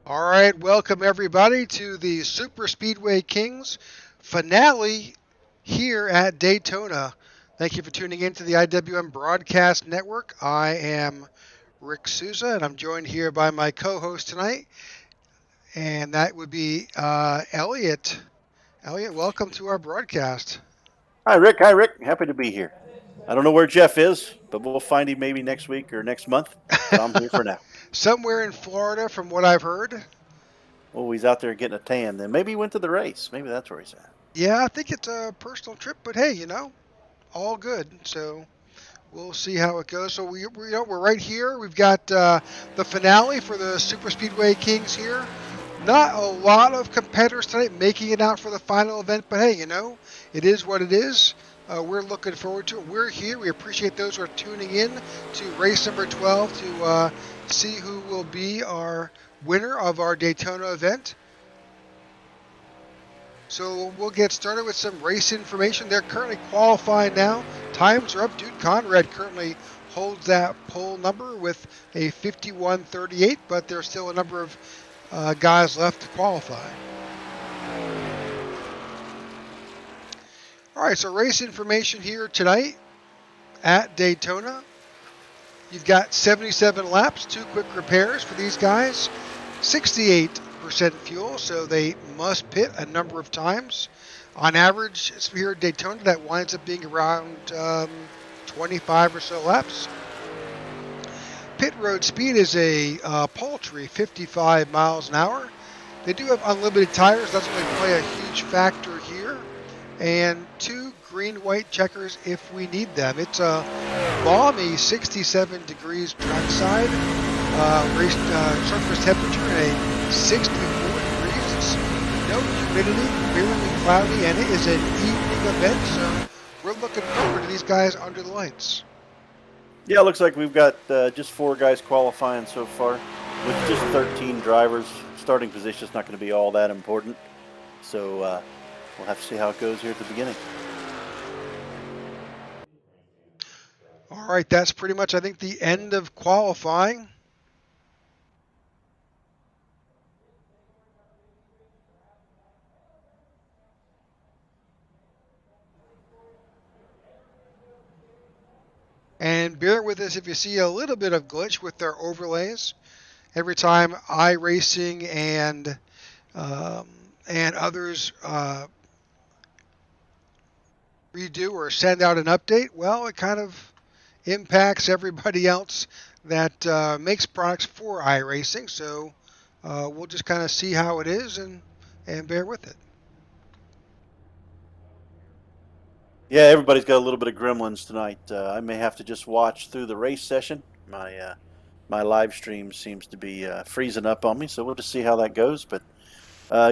All right, welcome everybody to the Superspeedway Kings finale here at Daytona. Thank you for tuning in to the IWM Broadcast Network. I am Rick Souza, and I'm joined here by my co-host tonight, and that would be Elliot. Elliot, welcome to our broadcast. Hi, Rick. Hi, Rick. Happy to be here. I don't know where Jeff is, but we'll find him maybe next week or next month. But I'm here for now. Somewhere in Florida, from what I've heard. Oh, he's out there getting a tan. Then maybe he went to the race. Maybe that's where he's at. Yeah, I think it's a personal trip, but hey, all good. So we'll see how it goes. So we're right here. We've got the finale for the Super Speedway Kings here. Not a lot of competitors tonight making it out for the final event, but hey, it is what it is. We're looking forward to it. We're here. We appreciate those who are tuning in to race number 12 to see who will be our winner of our Daytona event. So we'll get started with some race information. They're currently qualifying now. Times are up. Dude Conrad currently holds that pole number with a 51.38, but there's still a number of guys left to qualify. All right, so race information here tonight at Daytona. You've got 77 laps, 2 quick repairs for these guys, 68% fuel, so they must pit a number of times. On average, here at Daytona, that winds up being around 25 or so laps. Pit road speed is a paltry 55 miles an hour. They do have unlimited tires. Doesn't really play a huge factor here. And 2 green-white checkers if we need them. It's a balmy 67 degrees trackside. Surface temperature a 64 degrees. It's no humidity, barely cloudy, and it is an evening event, so we're looking forward to these guys under the lights. Yeah, it looks like we've got just 4 guys qualifying so far with just 13 drivers. Starting position is not going to be all that important, so we'll have to see how it goes here at the beginning. All right, that's pretty much, I think, the end of qualifying. And bear with us if you see a little bit of glitch with their overlays. Every time iRacing and others redo or send out an update, well, it kind of impacts everybody else that makes products for iRacing. So we'll just kind of see how it is and bear with it. Yeah, everybody's got a little bit of gremlins tonight. I may have to just watch through the race session. My live stream seems to be freezing up on me, so we'll just see how that goes. But,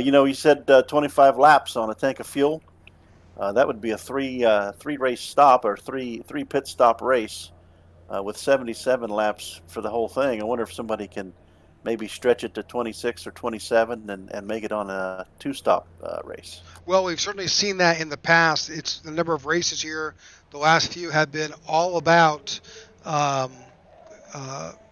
you said 25 laps on a tank of fuel. That would be a three race stop or three pit stop race with 77 laps for the whole thing. I wonder if somebody can maybe stretch it to 26 or 27 and make it on a 2-stop race. Well, we've certainly seen that in the past. It's the number of races here. The last few have been all about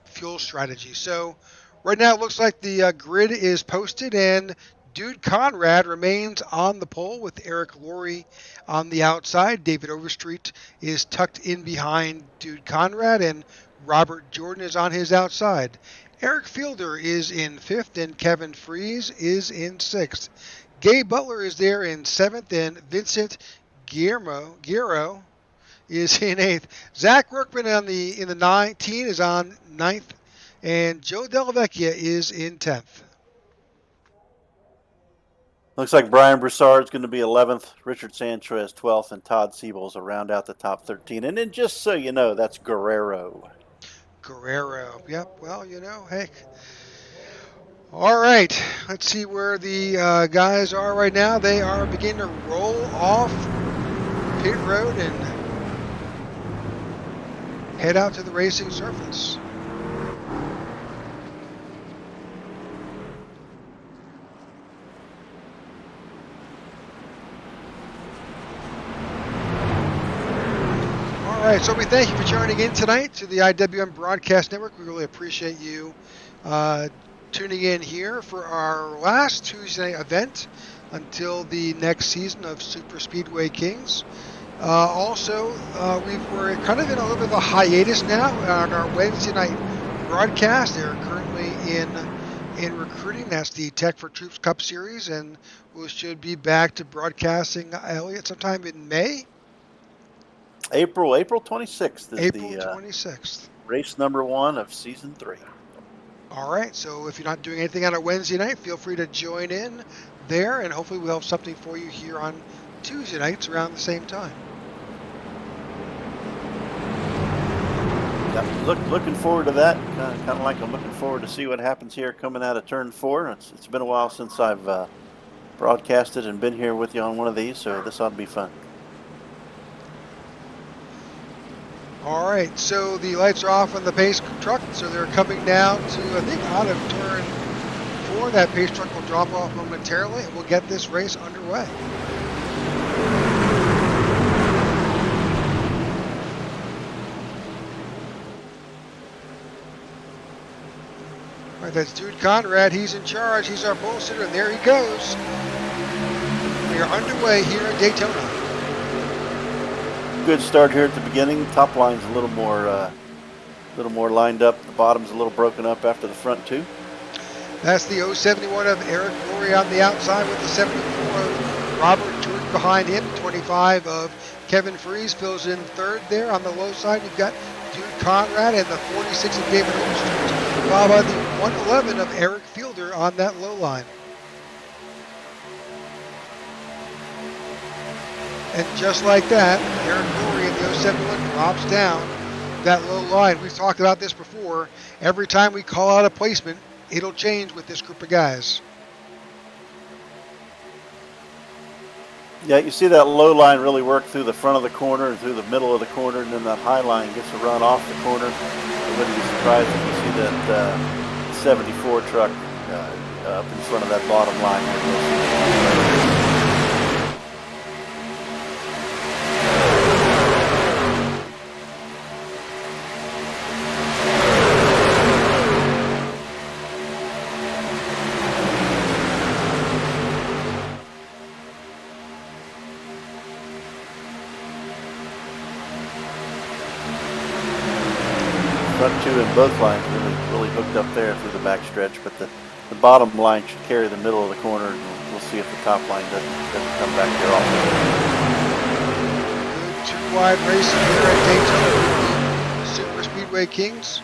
fuel strategy. So right now it looks like the grid is posted, and Dude Conrad remains on the pole with Eric Laurie on the outside. David Overstreet is tucked in behind Dude Conrad, and Robert Jordan is on his outside. Eric Fielder is in 5th, and Kevin Fries is in 6th. Gabe Butler is there in 7th, and Vincent Guerrero is in 8th. Zach Workman in the 19 is on 9th, and Joe Delavecchia is in 10th. Looks like Brian Broussard's going to be 11th, Richard Sanchez 12th, and Todd Siebels will round out the top 13. And then just so you know, that's Guerrero. Yep, well, heck. All right, let's see where the guys are right now. They are beginning to roll off pit road and head out to the racing surface. All right, so we thank you for joining in tonight to the IWM Broadcast Network. We really appreciate you tuning in here for our last Tuesday night event until the next season of Super Speedway Kings. We're kind of in a little bit of a hiatus now on our Wednesday night broadcast. They're currently in recruiting. That's the Tech for Troops Cup Series, and we should be back to broadcasting, Elliot, sometime in May. April 26th is April the 26th. race number 1 of season 3. All right, so if you're not doing anything on a Wednesday night, feel free to join in there, and hopefully we'll have something for you here on Tuesday nights around the same time. Looking forward to that. Kind of like I'm looking forward to see what happens here coming out of turn 4. It's been a while since I've broadcasted and been here with you on one of these, so this ought to be fun. All right, so the lights are off on the pace truck, so they're coming down to, I think, out of turn 4. That pace truck will drop off momentarily, and we'll get this race underway. All right, that's Dude Conrad. He's in charge. He's our pole sitter, and there he goes. We are underway here at Daytona. Good start here at the beginning. Top line's a little more lined up. The bottom's a little broken up after the front 2. That's the 071 of Eric Rory on the outside with the 74 of Robert Jordan behind him. 25 of Kevin Freeze fills in third there. On the low side, you've got Dude Conrad and the 46 of David Holmstrom, followed by the 111 of Eric Fielder on that low line. And just like that, Eric Rory in the 071 drops down that low line. We've talked about this before. Every time we call out a placement, it'll change with this group of guys. Yeah, you see that low line really work through the front of the corner and through the middle of the corner, and then that high line gets a run off the corner. I wouldn't be surprised if you see that 74 truck up in front of that bottom line. Front 2 and both lines really hooked up there through the back stretch, but the bottom line should carry the middle of the corner, and we'll see if the top line doesn't come back here also. Good two-wide racing here at Daytona, Super Speedway Kings.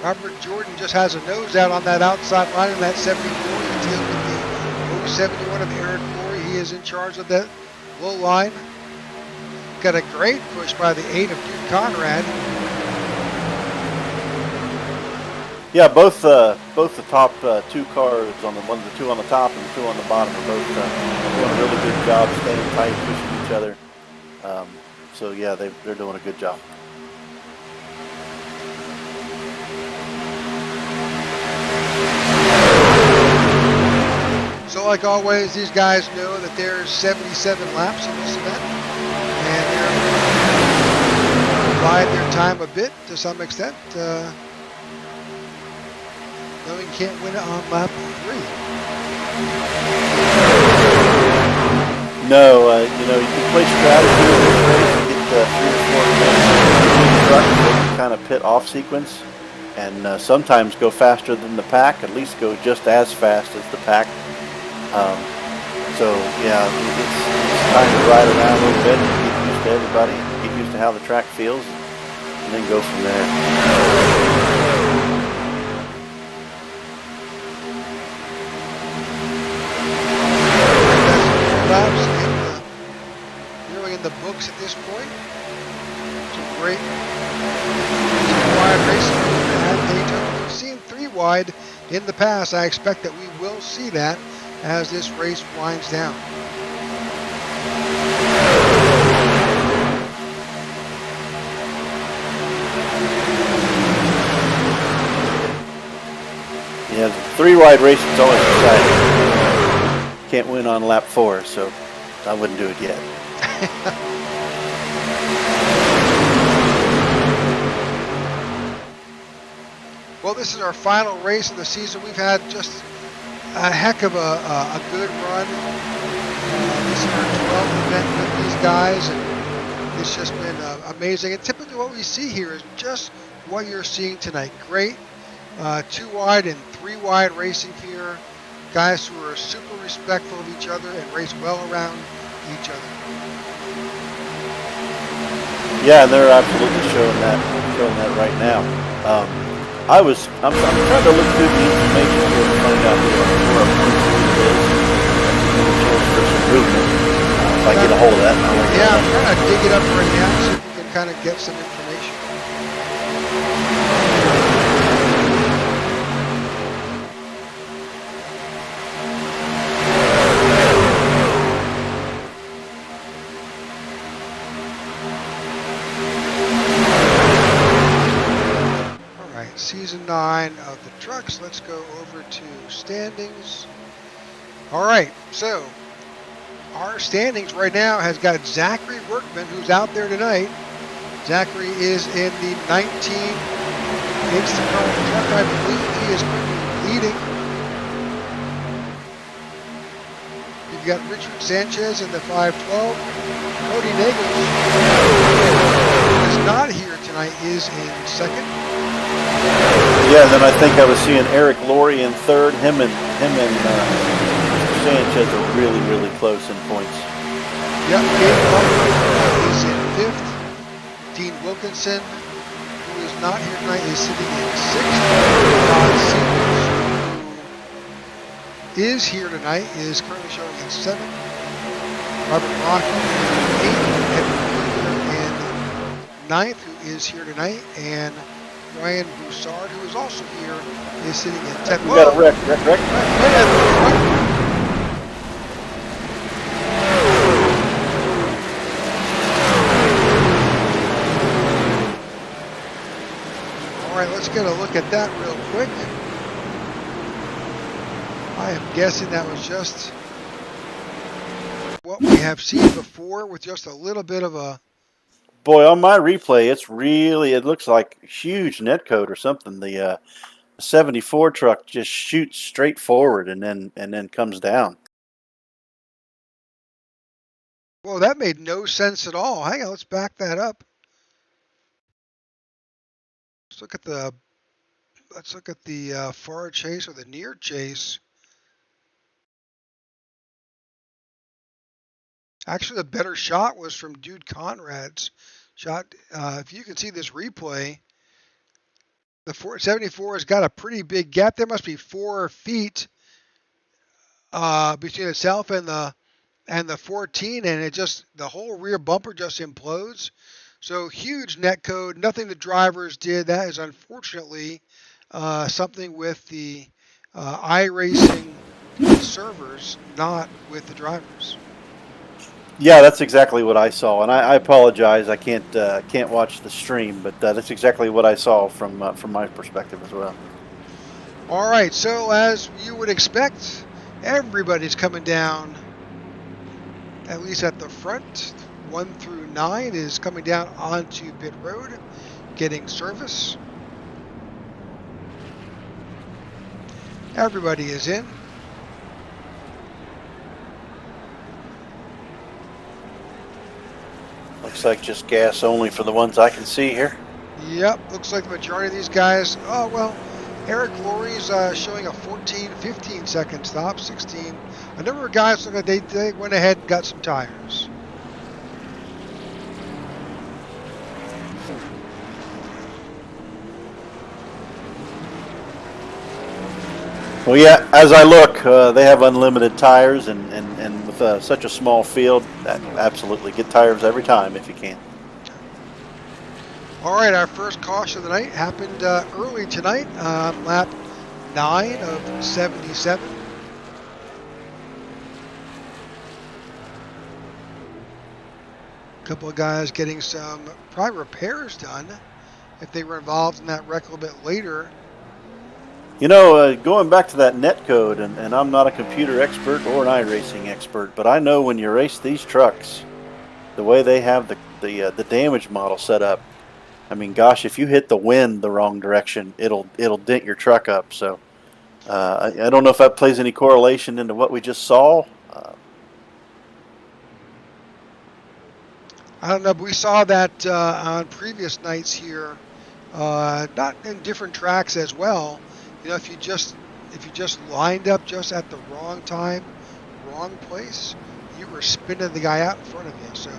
Robert Jordan just has a nose out on that outside line in that 74. He's dealing with the 071 of Eric Rory. He is in charge of that low line. Got a great push by the 8 of Duke Conrad. Yeah, both the top 2 cars, the 2 on the top and the 2 on the bottom, are both doing a really good job staying tight, pushing each other. So yeah, they're doing a good job. So like always, these guys know that there's 77 laps in this event, and they're biding their time a bit to some extent. Knowing can't win it on lap 3. No, you can play strategy in this race and get 3 or 4 minutes truck to kind of pit off sequence, and sometimes go faster than the pack, at least go just as fast as the pack. So yeah, it's time to ride around a little bit and get used to everybody, get used to how the track feels, and then go from there. Laps in the books at this point. Some great 2-wide racing at Daytona. We've seen 3-wide in the past. I expect that we will see that as this race winds down. Yeah, 3-wide racing is always exciting. Can't win on lap 4, so I wouldn't do it yet. Well, this is our final race of the season. We've had just a heck of a good run. This is our 12th event with these guys, and it's just been amazing. And typically what we see here is just what you're seeing tonight. Great 2-wide and 3-wide racing here. Guys who are super respectful of each other and race well around each other. Yeah, they're absolutely showing that right now. I'm trying to look through the information here to find out where our point is. Chance for some movement. If I get a hold of that. Yeah, I'm trying to dig it up right now so we can kind of get some information. Season 9 of the trucks. Let's go over to standings. All right, so our standings right now has got Zachary Workman, who's out there tonight. Zachary is in the 19 instant truck. I believe he is leading. You've got Richard Sanchez in the 512. Cody Nagel, who is not here tonight, is in second. Yeah, then I think I was seeing Eric Laurie in third. Him and Sanchez are really, really close in points. Yep, Gabe Butler is in fifth. Dean Wilkinson, who is not here tonight, is sitting in sixth. Todd Sears, who is here tonight, is currently showing in seventh. Robert Rocky in eighth. Edward Krieger in ninth, who is here tonight, and Ryan Broussard, who is also here, is sitting in 10th. We got a wreck. All right, let's get a look at that real quick. I am guessing that was just what we have seen before with just a little bit of a... Boy, on my replay, it looks like huge netcode or something. The 74 truck just shoots straight forward and then comes down. Well, that made no sense at all. Hang on, let's back that up. Let's look at the far chase or the near chase. Actually, the better shot was from Dude Conrad's shot. If you can see this replay, the 74 has got a pretty big gap. There must be 4 feet between itself and the 14, and the whole rear bumper just implodes. So huge net code. Nothing the drivers did. That is unfortunately something with the iRacing servers, not with the drivers. Yeah, that's exactly what I saw, and I apologize. I can't watch the stream, but that's exactly what I saw from my perspective as well. All right, so as you would expect, everybody's coming down. At least at the front, 1 through 9 is coming down onto pit road, getting service. Everybody is in. Looks like just gas only for the ones I can see here. Yep, looks like the majority of these guys. Oh, well, Eric Laurie's showing a 15 second stop, 16. A number of guys, they went ahead and got some tires. Well, yeah, as I look, they have unlimited tires, and with such a small field, absolutely get tires every time if you can. All right, our first caution of the night happened early tonight, lap 9 of 77. A couple of guys getting some probably repairs done if they were involved in that wreck a little bit later. You know, going back to that net code, and I'm not a computer expert or an iRacing expert, but I know when you race these trucks, the way they have the damage model set up, I mean, gosh, if you hit the wind the wrong direction, it'll dent your truck up. So I don't know if that plays any correlation into what we just saw. I don't know, but we saw that on previous nights here, not in different tracks as well. You know, if you just lined up just at the wrong time, wrong place, you were spinning the guy out in front of you. So,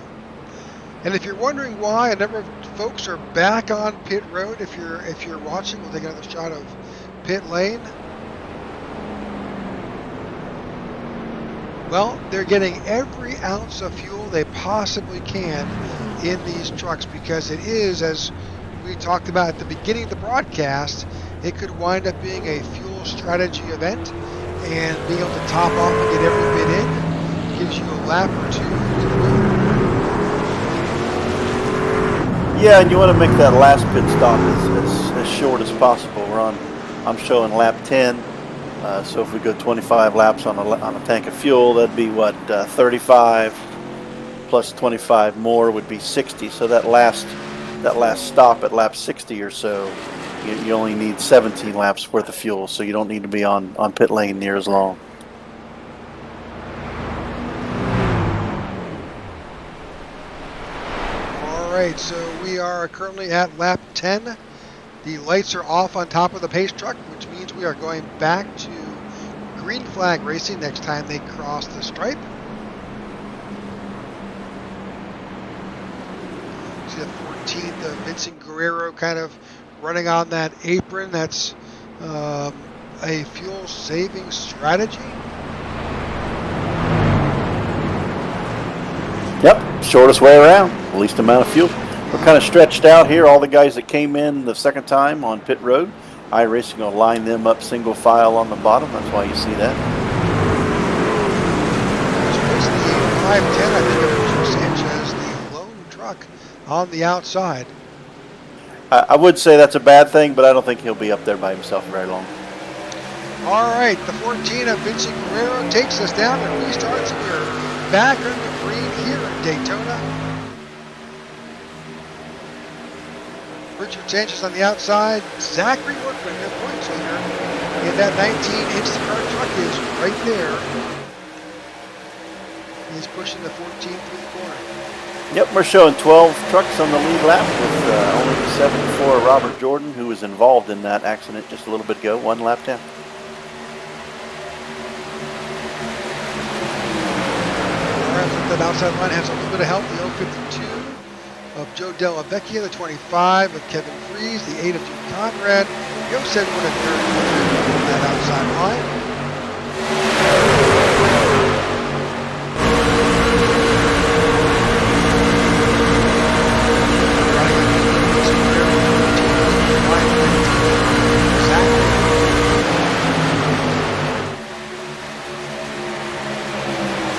and if you're wondering why a number of folks are back on pit road, if you're watching, we'll take another shot of pit lane. Well, they're getting every ounce of fuel they possibly can in these trucks because it is, as we talked about at the beginning of the broadcast, it could wind up being a fuel strategy event, and being able to top off and get every bit in gives you a lap or two to the moon. Yeah, and you want to make that last pit stop as short as possible. I'm showing lap 10. So if we go 25 laps on a tank of fuel, that'd be what, 35 plus 25 more would be 60. So that last stop at lap 60 or so, you only need 17 laps worth of fuel. So you don't need to be on pit lane near as long. All right, so we are currently at lap 10. The lights are off on top of the pace truck, which means we are going back to green flag racing next time they cross the stripe. See the 14th of Vincent Guerrero kind of running on that apron. That's a fuel saving strategy. Yep, shortest way around, least amount of fuel. We're kind of stretched out here. All the guys that came in the second time on pit road, iRacing will line them up single file on the bottom. That's why you see that. It's the 510, I think, of Sanchez, the lone truck on the outside. I would say that's a bad thing, but I don't think he'll be up there by himself very long. All right, the 14 of Vincent Guerrero takes us down and restarts. We're back under green here in Daytona. Richard Sanchez on the outside. Zachary Workman, their points leader, in that 19-inch car truck is right there. He's pushing the 14 through the corner. Yep, we're showing 12 trucks on the lead lap with only the 74 Robert Jordan, who was involved in that accident just a little bit ago, one lap down. All right, that outside line has a little bit of help. The 052 of Joe Della Vecchia, the 25 of Kevin Fries, the 8 of Jim Conrad, the 07 of Derek on that outside line.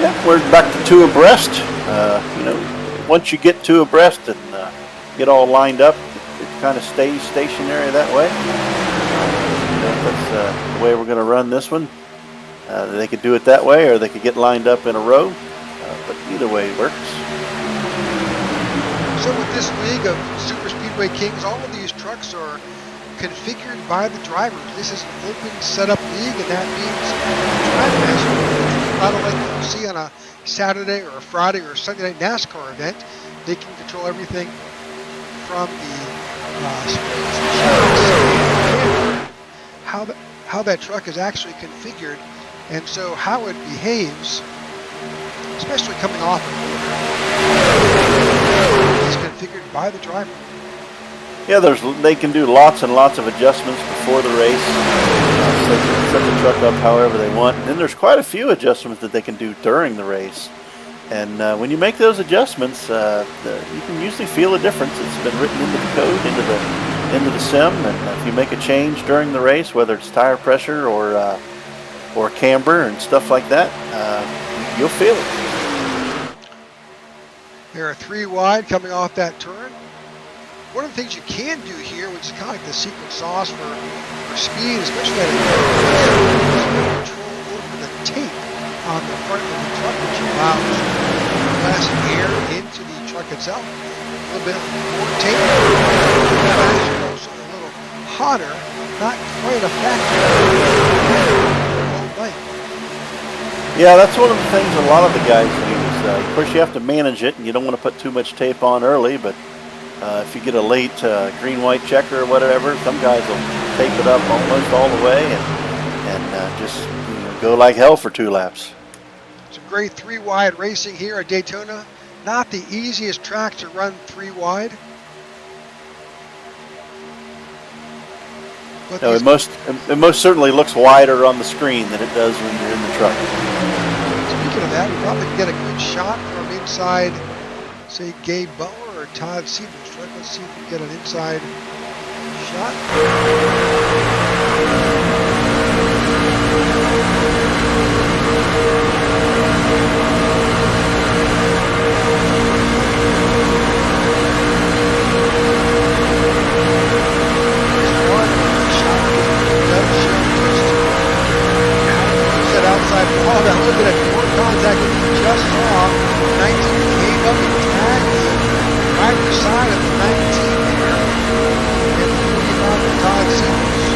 Yep, we're back to two abreast. You know, once you get two abreast and get all lined up, it kind of stays stationary that way. That's the way we're going to run this one. They could do it that way, or they could get lined up in a row, but either way works. So with this league of Super Speedway Kings, all of these trucks are configured by the drivers. This is an open setup league, and that means not like you see on a Saturday or a Friday or a Sunday night NASCAR event. They can control everything from the springs and shocks, how that truck is actually configured, and so how it behaves, especially coming off of it, is configured by the driver. Yeah, they can do lots and lots of adjustments before the race. Set the truck up however they want. And then there's quite a few adjustments that they can do during the race. And when you make those adjustments, you can usually feel a difference. It's been written into the code, into the sim. And if you make a change during the race, whether it's tire pressure or camber and stuff like that, you'll feel it. There are three wide coming off that turn. One of the things you can do here, which is kind of like the secret sauce for speed, especially at a control over the tape on the front of the truck, which allows less air into the truck itself. A little bit more tape. It's also a little hotter. Not quite a factor. Yeah, that's one of the things a lot of the guys use. Of course, you have to manage it, and you don't want to put too much tape on early, but if you get a late green-white checker or whatever, some guys will tape it up almost all the way and just go like hell for 2 laps. It's a great 3-wide racing here at Daytona. Not the easiest track to run 3-wide. But no, it most certainly looks wider on the screen than it does when you're in the truck. Speaking of that, you probably can get a good shot from inside, say, Gabe Butler or Todd Siebel's truck. Let's see if we can get an inside shot. Outside wall, that little bit of more contact that we just saw. 19 came up and tagged the driver's side of the 19 there. And the 45 of Todd Simmons.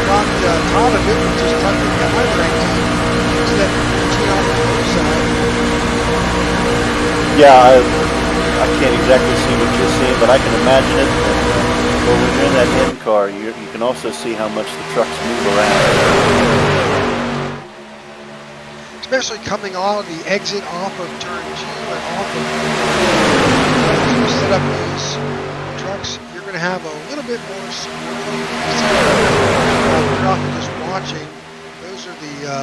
Dropped Todd a bit, just tucked it behind the 19 to that 14 on the low side. Yeah, I can't exactly see what you're seeing, but I can imagine it. Well, when you're in that end car, you can also see how much the trucks move around. Especially coming on the exit off of turn 2 and off of as you set up these trucks, you're going to have a little bit more swirling. You're not just watching. Those are the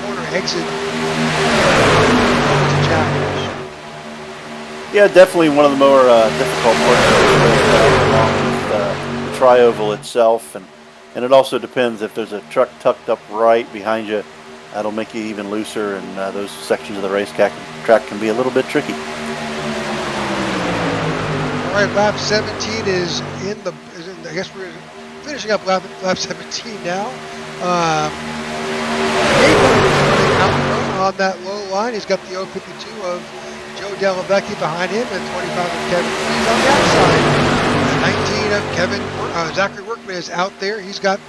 corner exit chapters. Yeah, definitely one of the more difficult parts of the race, along with the tri-oval itself, and it also depends if there's a truck tucked up right behind you. That'll make you even looser, and those sections of the racetrack can be a little bit tricky. All right, lap 17 is in the. I guess we're finishing up lap 17 now. On that low line, he's got the 052 of Joe Delavecchi behind him, and 25 of Kevin Freeze on the outside. 19 of Zachary Workman is out there. He's got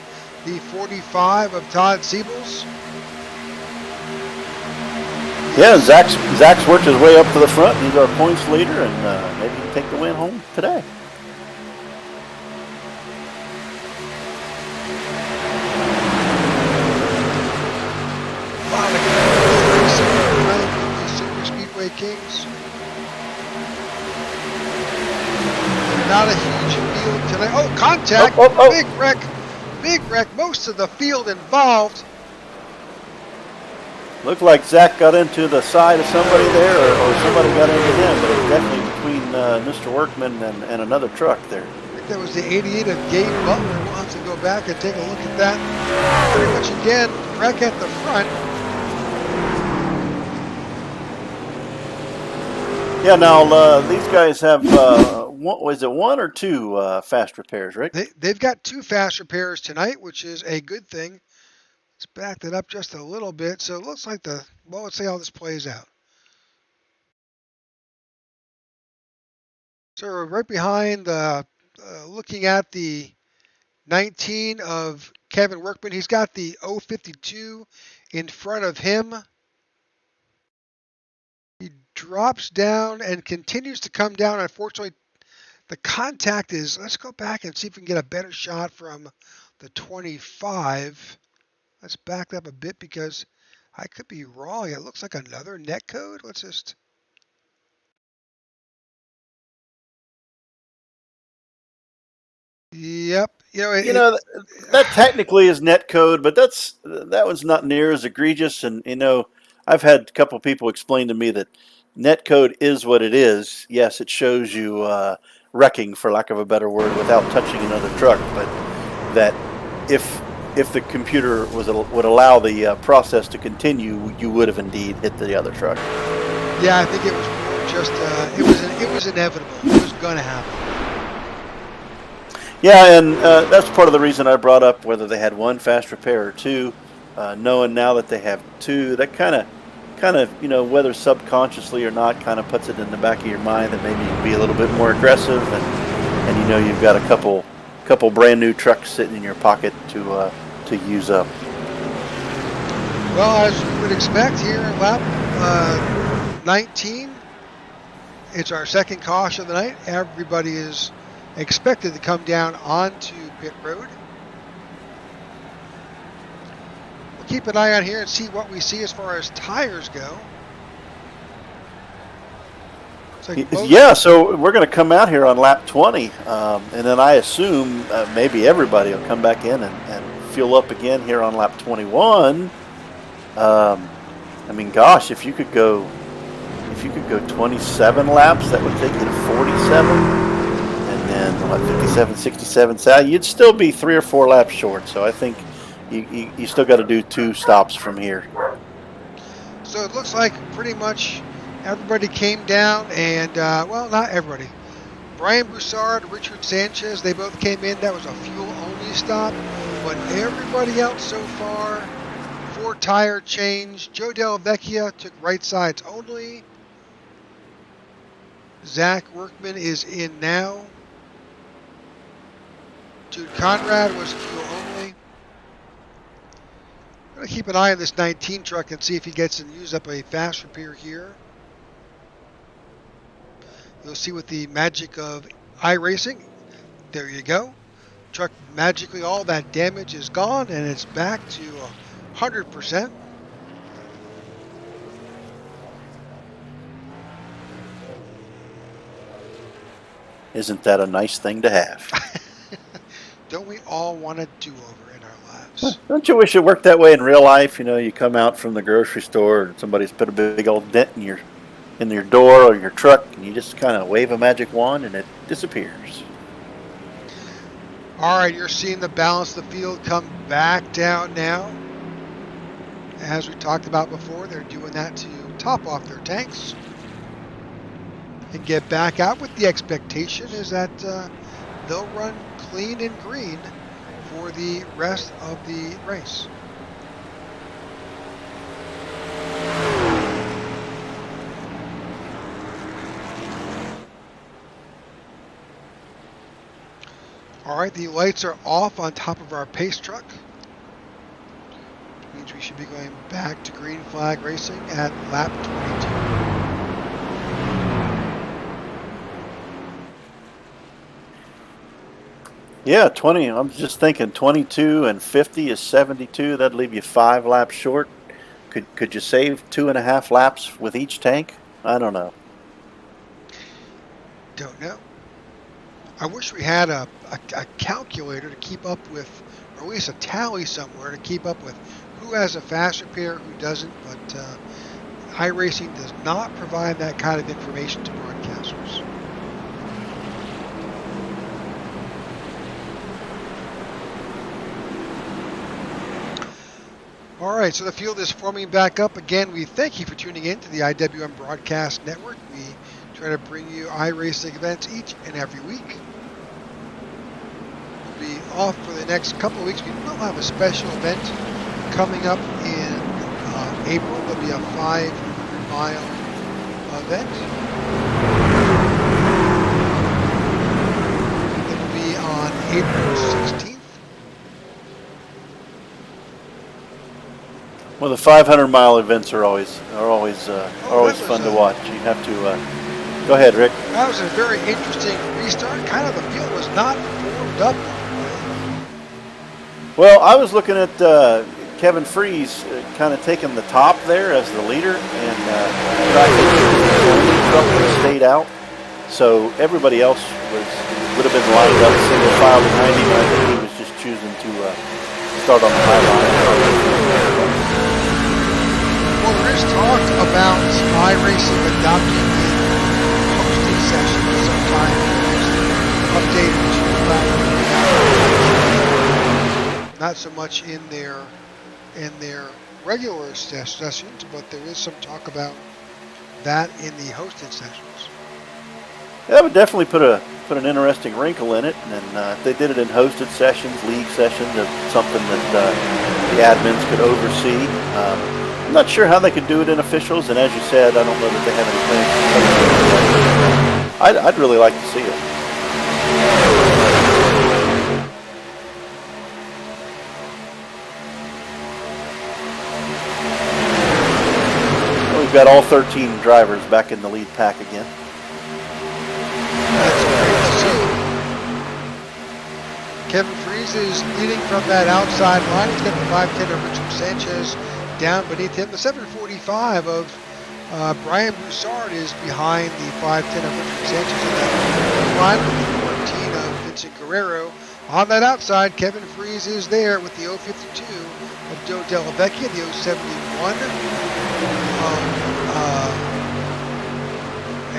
the 45 of Todd Siebels. Yeah, Zach's worked his way up to the front. He's our points leader, and maybe he can take the win home today. The Superspeedway Kings. Not a huge field tonight. Oh, contact! Oh. Big wreck. Most of the field involved. Looked like Zach got into the side of somebody there, or somebody got into him, but it was definitely between Mr. Workman and another truck there. I think that was the 88 of Gabe Butler. We'll have to go back and take a look at that. Pretty much again, wreck at the front. Yeah, now these guys have, was it 1 or 2 fast repairs, Rick? They've got 2 fast repairs tonight, which is a good thing. Let's back that up just a little bit. So it looks like let's see how this plays out. So we're right behind looking at the 19 of Kevin Workman. He's got the 052 in front of him. He drops down and continues to come down. Unfortunately, the contact is, let's go back and see if we can get a better shot from the 25. Let's back up a bit because I could be wrong. It looks like another net code. Let's just. Yep. That technically is net code, but that one's not near as egregious. And I've had a couple people explain to me that net code is what it is. Yes, it shows you wrecking, for lack of a better word, without touching another truck. But that if the computer would allow the process to continue, you would have indeed hit the other truck. Yeah, I think it was more just it was inevitable. It was going to happen. Yeah, and that's part of the reason I brought up whether they had 1 fast repair or 2. Knowing now that they have 2, that kind of kind of, whether subconsciously or not, kind of puts it in the back of your mind that maybe you can be a little bit more aggressive, and you've got a couple brand new trucks sitting in your pocket to use up. Well, as you would expect here in lap 19, it's our second caution of the night. Everybody is expected to come down onto pit road. We'll keep an eye on here and see what we see as far as tires go. Yeah, so we're going to come out here on lap 20, and then I assume maybe everybody will come back in and fuel up again here on lap 21. I mean, gosh, if you could go 27 laps, that would take you to 47, and then 57, 67, so you'd still be 3 or 4 laps short. So I think you still got to do 2 stops from here. So it looks like pretty much everybody came down, and well, not everybody. Brian Broussard, Richard Sanchez, they both came in. That was a fuel-only stop, but everybody else so far, 4 tire change. Joe Del Vecchia took right sides only. Zach Workman is in now. Jude Conrad was fuel only. I'm going to keep an eye on this 19 truck and see if he gets to use up a fast repair here. You'll see with the magic of iRacing. There you go. Truck magically, all that damage is gone and it's back to 100%. Isn't that a nice thing to have? Don't we all want a do-over in our lives? Don't you wish it worked that way in real life? You come out from the grocery store and somebody's put a big old dent in your door or your truck, and you just kind of wave a magic wand and it disappears. All right, you're seeing the balance of the field come back down now. As we talked about before, they're doing that to top off their tanks and get back out, with the expectation is that they'll run clean and green for the rest of the race. All right, the lights are off on top of our pace truck. Which means we should be going back to green flag racing at lap 22. Yeah, 20. I'm just thinking 22 and 50 is 72. That'd leave you 5 laps short. Could you save 2.5 laps with each tank? I don't know. Don't know. I wish we had a calculator to keep up with, or at least a tally somewhere to keep up with who has a fast repair, who doesn't, but iRacing does not provide that kind of information to broadcasters. All right, so the field is forming back up. Again, we thank you for tuning in to the IWM Broadcast Network. We try to bring you iRacing events each and every week. We'll be off for the next couple of weeks. We will have a special event coming up in April. There'll be a 5-mile event. It'll be on April 16th. Well, the 500-mile events are always fun to watch. You have to go ahead, Rick. That was a very interesting restart. Kind of the field was not formed up. Well, I was looking at Kevin Freeze kind of taking the top there as the leader, and I think the truck stayed out, so everybody else would have been lined up single file behind him. I think he was just choosing to start on the high line. Well, there is talk about iRacing adopting the hosting session sometime in the next update or two. Not so much in their regular sessions, but there is some talk about that in the hosted sessions. That would definitely put an interesting wrinkle in it, and if they did it in hosted sessions, league sessions, something that the admins could oversee. I'm not sure how they could do it in officials, and as you said, I don't know that they have any plans. I'd really like to see it. We've got all 13 drivers back in the lead pack again. That's great to see. Kevin Freese is leading from that outside line. He's got the 510 of Richard Sanchez down beneath him. The 745 of Brian Broussard is behind the 510 of Richard Sanchez in that line with the 14 of Vincent Guerrero. On that outside, Kevin Freese is there with the 052 of Joe Della Vecchia, the 071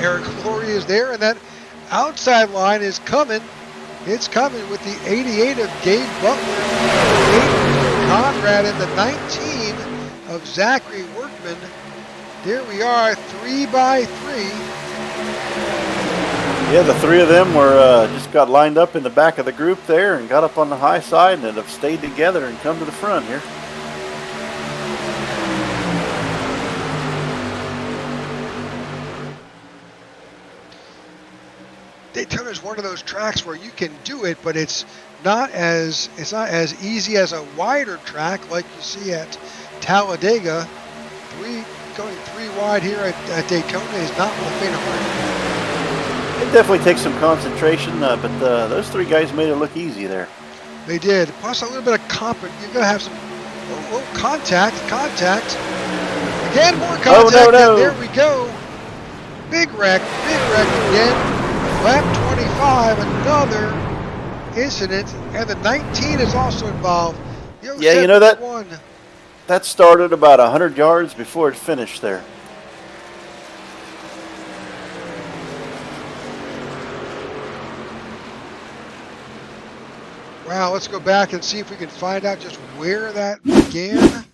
Eric Flory is there, and that outside line is coming. It's coming with the 88 of Gabe Butler, 8 of Conrad, and the 19 of Zachary Workman. There we are, 3 by 3. Yeah, the three of them were just got lined up in the back of the group there and got up on the high side and have stayed together and come to the front here. Daytona is one of those tracks where you can do it, but it's not as easy as a wider track like you see at Talladega. Going 3 wide here at Daytona is not for the faint of heart. It definitely takes some concentration, but those three guys made it look easy there. They did. Plus a little bit of you've got to have some contact. Again, more contact. Oh, no. And there we go. Big wreck again. Lap 25, another incident, and the 19 is also involved. Yeah, you know that started about 100 yards before it finished there. Wow, let's go back and see if we can find out just where that began.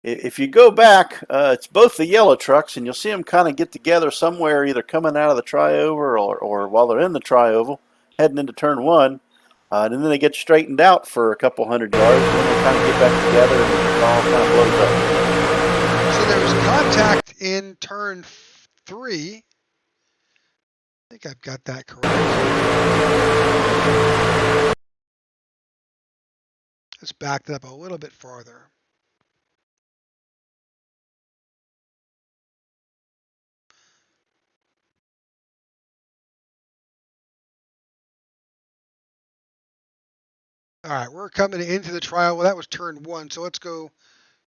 If you go back, it's both the yellow trucks, and you'll see them kind of get together somewhere, either coming out of the tri-oval or while they're in the tri-oval, heading into turn 1. And then they get straightened out for a couple 100 yards, and then they kind of get back together, and it all kind of blows up. So there was contact in turn 3. I think I've got that correct. Let's back that up a little bit farther. All right, we're coming into the trial. Well, that was turn 1, so let's go.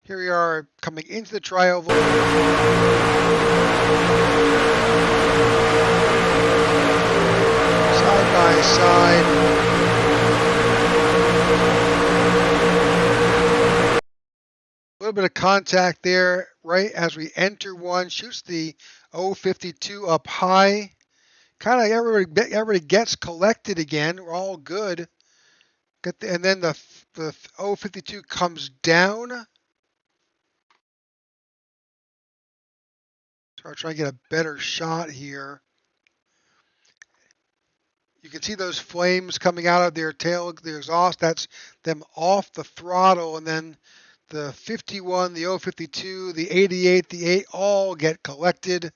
Here we are coming into the tri-oval. Side by side. A little bit of contact there right as we enter 1. Shoots the 052 up high. Kind of everybody gets collected again. We're all good. And then the 052 comes down. So I'll try to get a better shot here. You can see those flames coming out of their tail, their exhaust. That's them off the throttle. And then the 51, the 052, the 88, the 8 all get collected.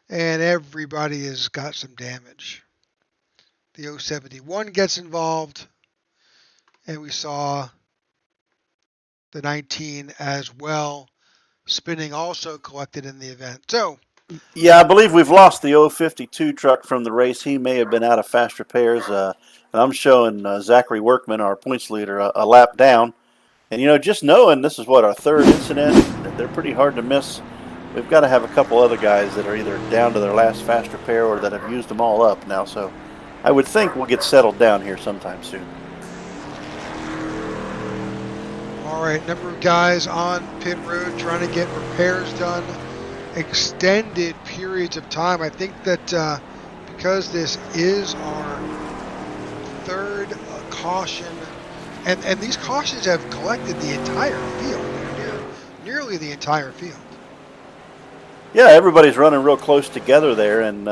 And everybody has got some damage. The 071 gets involved. And we saw the 19 as well, spinning also collected in the event. So, yeah, I believe we've lost the 052 truck from the race. He may have been out of fast repairs. And I'm showing Zachary Workman, our points leader, a lap down. And, just knowing this is our third incident, they're pretty hard to miss. We've got to have a couple other guys that are either down to their last fast repair or that have used them all up now. So I would think we'll get settled down here sometime soon. All right, number of guys on pit road trying to get repairs done, extended periods of time. I think that because this is our third caution, and these cautions have collected the entire field, nearly the entire field. Yeah, everybody's running real close together there, and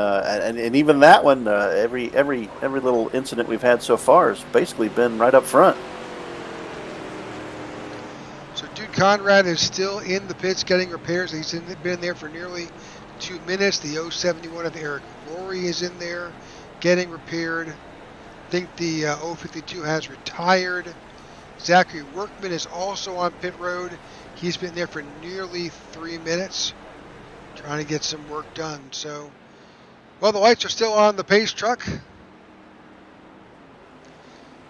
even that one, every little incident we've had so far has basically been right up front. Conrad is still in the pits getting repairs. He's been there for nearly 2 minutes. The 071 of Eric Rory is in there getting repaired. I think the 052 has retired. Zachary Workman is also on pit road. He's been there for nearly 3 minutes trying to get some work done. So, well, the lights are still on the pace truck.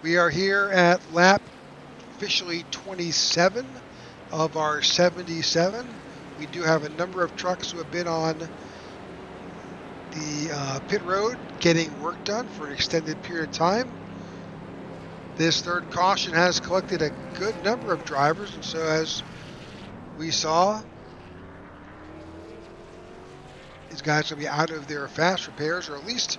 We are here at lap officially 27 of our 77. We do have a number of trucks who have been on the pit road getting work done for an extended period of time. This third caution has collected a good number of drivers, and so as we saw, these guys will be out of their fast repairs, or at least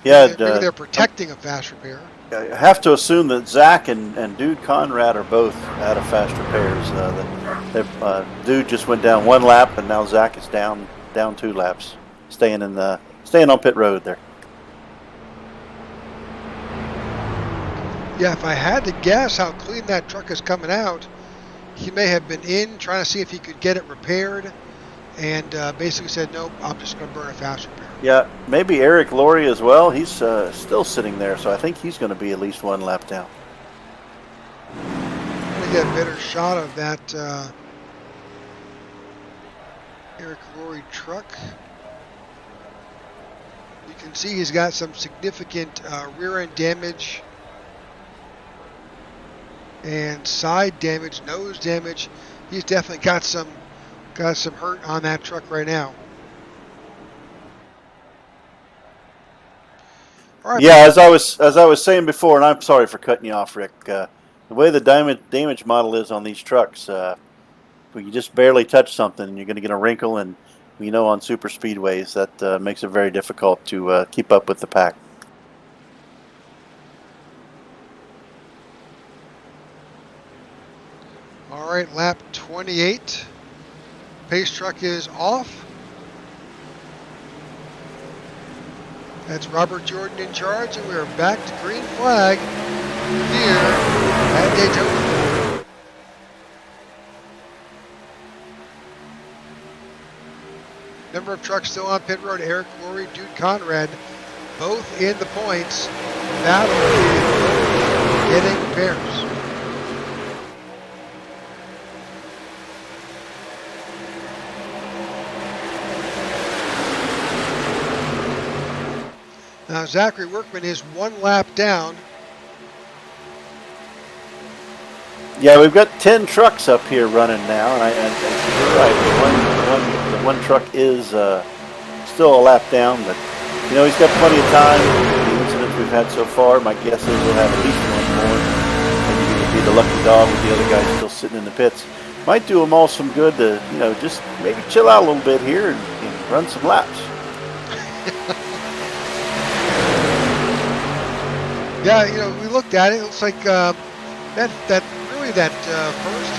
maybe they're protecting a fast repair. I have to assume that Zach and Dude Conrad are both out of fast repairs. Dude just went down 1 lap, and now Zach is down 2 laps, staying on pit road there. Yeah, if I had to guess how clean that truck is coming out, he may have been in trying to see if he could get it repaired, and basically said, nope, I'm just going to burn a fast repair. Yeah, maybe Eric Laurie as well. He's still sitting there, so I think he's going to be at least 1 lap down. I'm going to get a better shot of that Eric Laurie truck. You can see he's got some significant rear end damage and side damage, nose damage. He's definitely got some hurt on that truck right now. All right. Yeah, as I was saying before, and I'm sorry for cutting you off, Rick. The way the damage model is on these trucks, if you just barely touch something, you're going to get a wrinkle, and we know on super speedways that makes it very difficult to keep up with the pack. All right, lap 28. Pace truck is off. That's Robert Jordan in charge, and we are back to green flag here at Daytona. Number of trucks still on pit road. Eric Laurie, Dude Conrad, both in the points. Battle getting repairs. Now Zachary Workman is 1 lap down. Yeah, we've got 10 trucks up here running now, and you're right. The one truck is still a lap down, but you know he's got plenty of time. The incidents we've had so far, my guess is we'll have at least 1 more. And he'll be the lucky dog with the other guys still sitting in the pits. Might do them all some good to just maybe chill out a little bit here and run some laps. Yeah, we looked at it. It looks like that first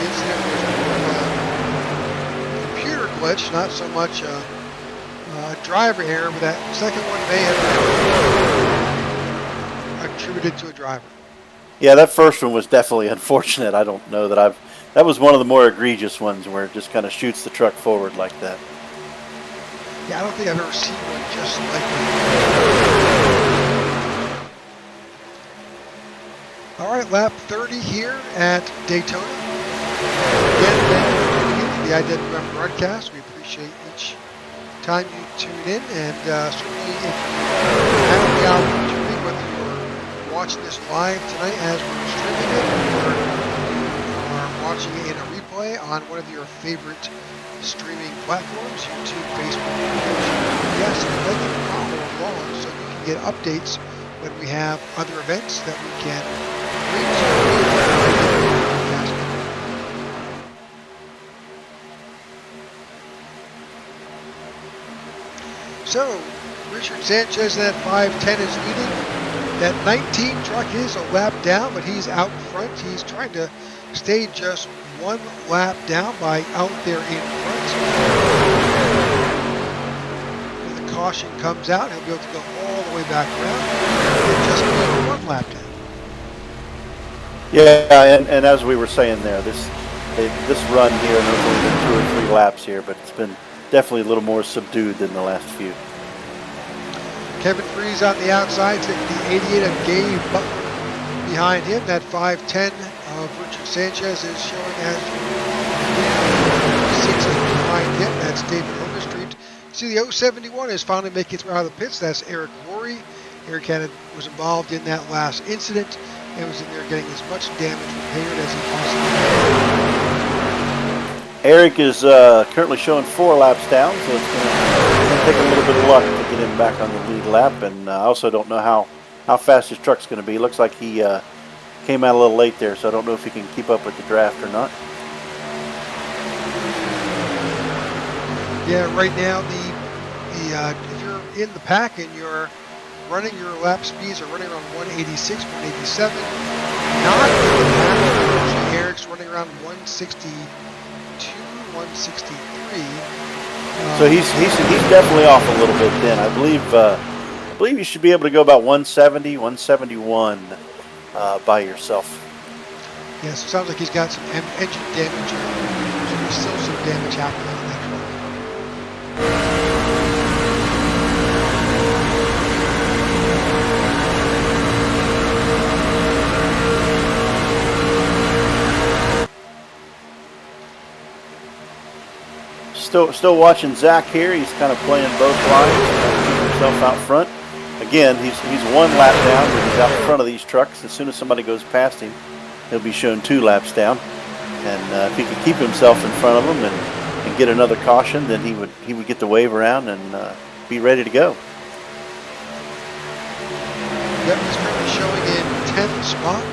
incident was a computer glitch, not so much a driver error, but that second one may have been attributed to a driver. Yeah, that first one was definitely unfortunate. I don't know that that was one of the more egregious ones where it just kind of shoots the truck forward like that. Yeah, I don't think I've ever seen one just like that. All right, lap 30 here at Daytona. Again, thank you for the IWM broadcast. We appreciate each time you tune in, and certainly if you have the opportunity, whether you're watching this live tonight as we're streaming it, or you are watching it in a replay on one of your favorite streaming platforms, YouTube, Facebook, Twitch, yes, I'd like you to follow along so you can get updates when we have other events that we can bring to you. So, Richard Sanchez in that 510 is leading. That 19 truck is a lap down, but he's out front. He's trying to stay just 1 lap down by out there in front. When the caution comes out, he'll be able to go all the way back around and just be 1 lap down. Yeah, and as we were saying there, this run here, and there's only been 2 or 3 laps here, but it's been definitely a little more subdued than the last few. Kevin Freeze on the outside, taking the 88 of Gabe Butler behind him. That 510 of Richard Sanchez is showing as 6 is behind him. That's David Overstreet. See, the 071 is finally making its way out of the pits. That's Eric Rory. Eric was involved in that last incident and was in there getting as much damage repaired as he possibly could. Eric is currently showing 4 laps down, so it's going to take a little bit of luck to get him back on the lead lap. And I also don't know how fast his truck's going to be. Looks like he came out a little late there, so I don't know if he can keep up with the draft or not. Yeah, right now if you're in the pack and you're running, your lap speeds are running around 186, 187. Not in the pack, Eric's running around 162, 163. So he's definitely off a little bit then. I believe you should be able to go about 170, 171 by yourself. Yes, it sounds like he's got some engine damage. So there's still some damage happening on that truck. Still watching Zach here. He's kind of playing both lines, trying to keep himself out front. Again, he's 1 lap down, but he's out in front of these trucks. As soon as somebody goes past him, he'll be shown 2 laps down. And if he could keep himself in front of them and get another caution, then he would get the wave around and be ready to go. Yep, he's currently showing in 10th spot.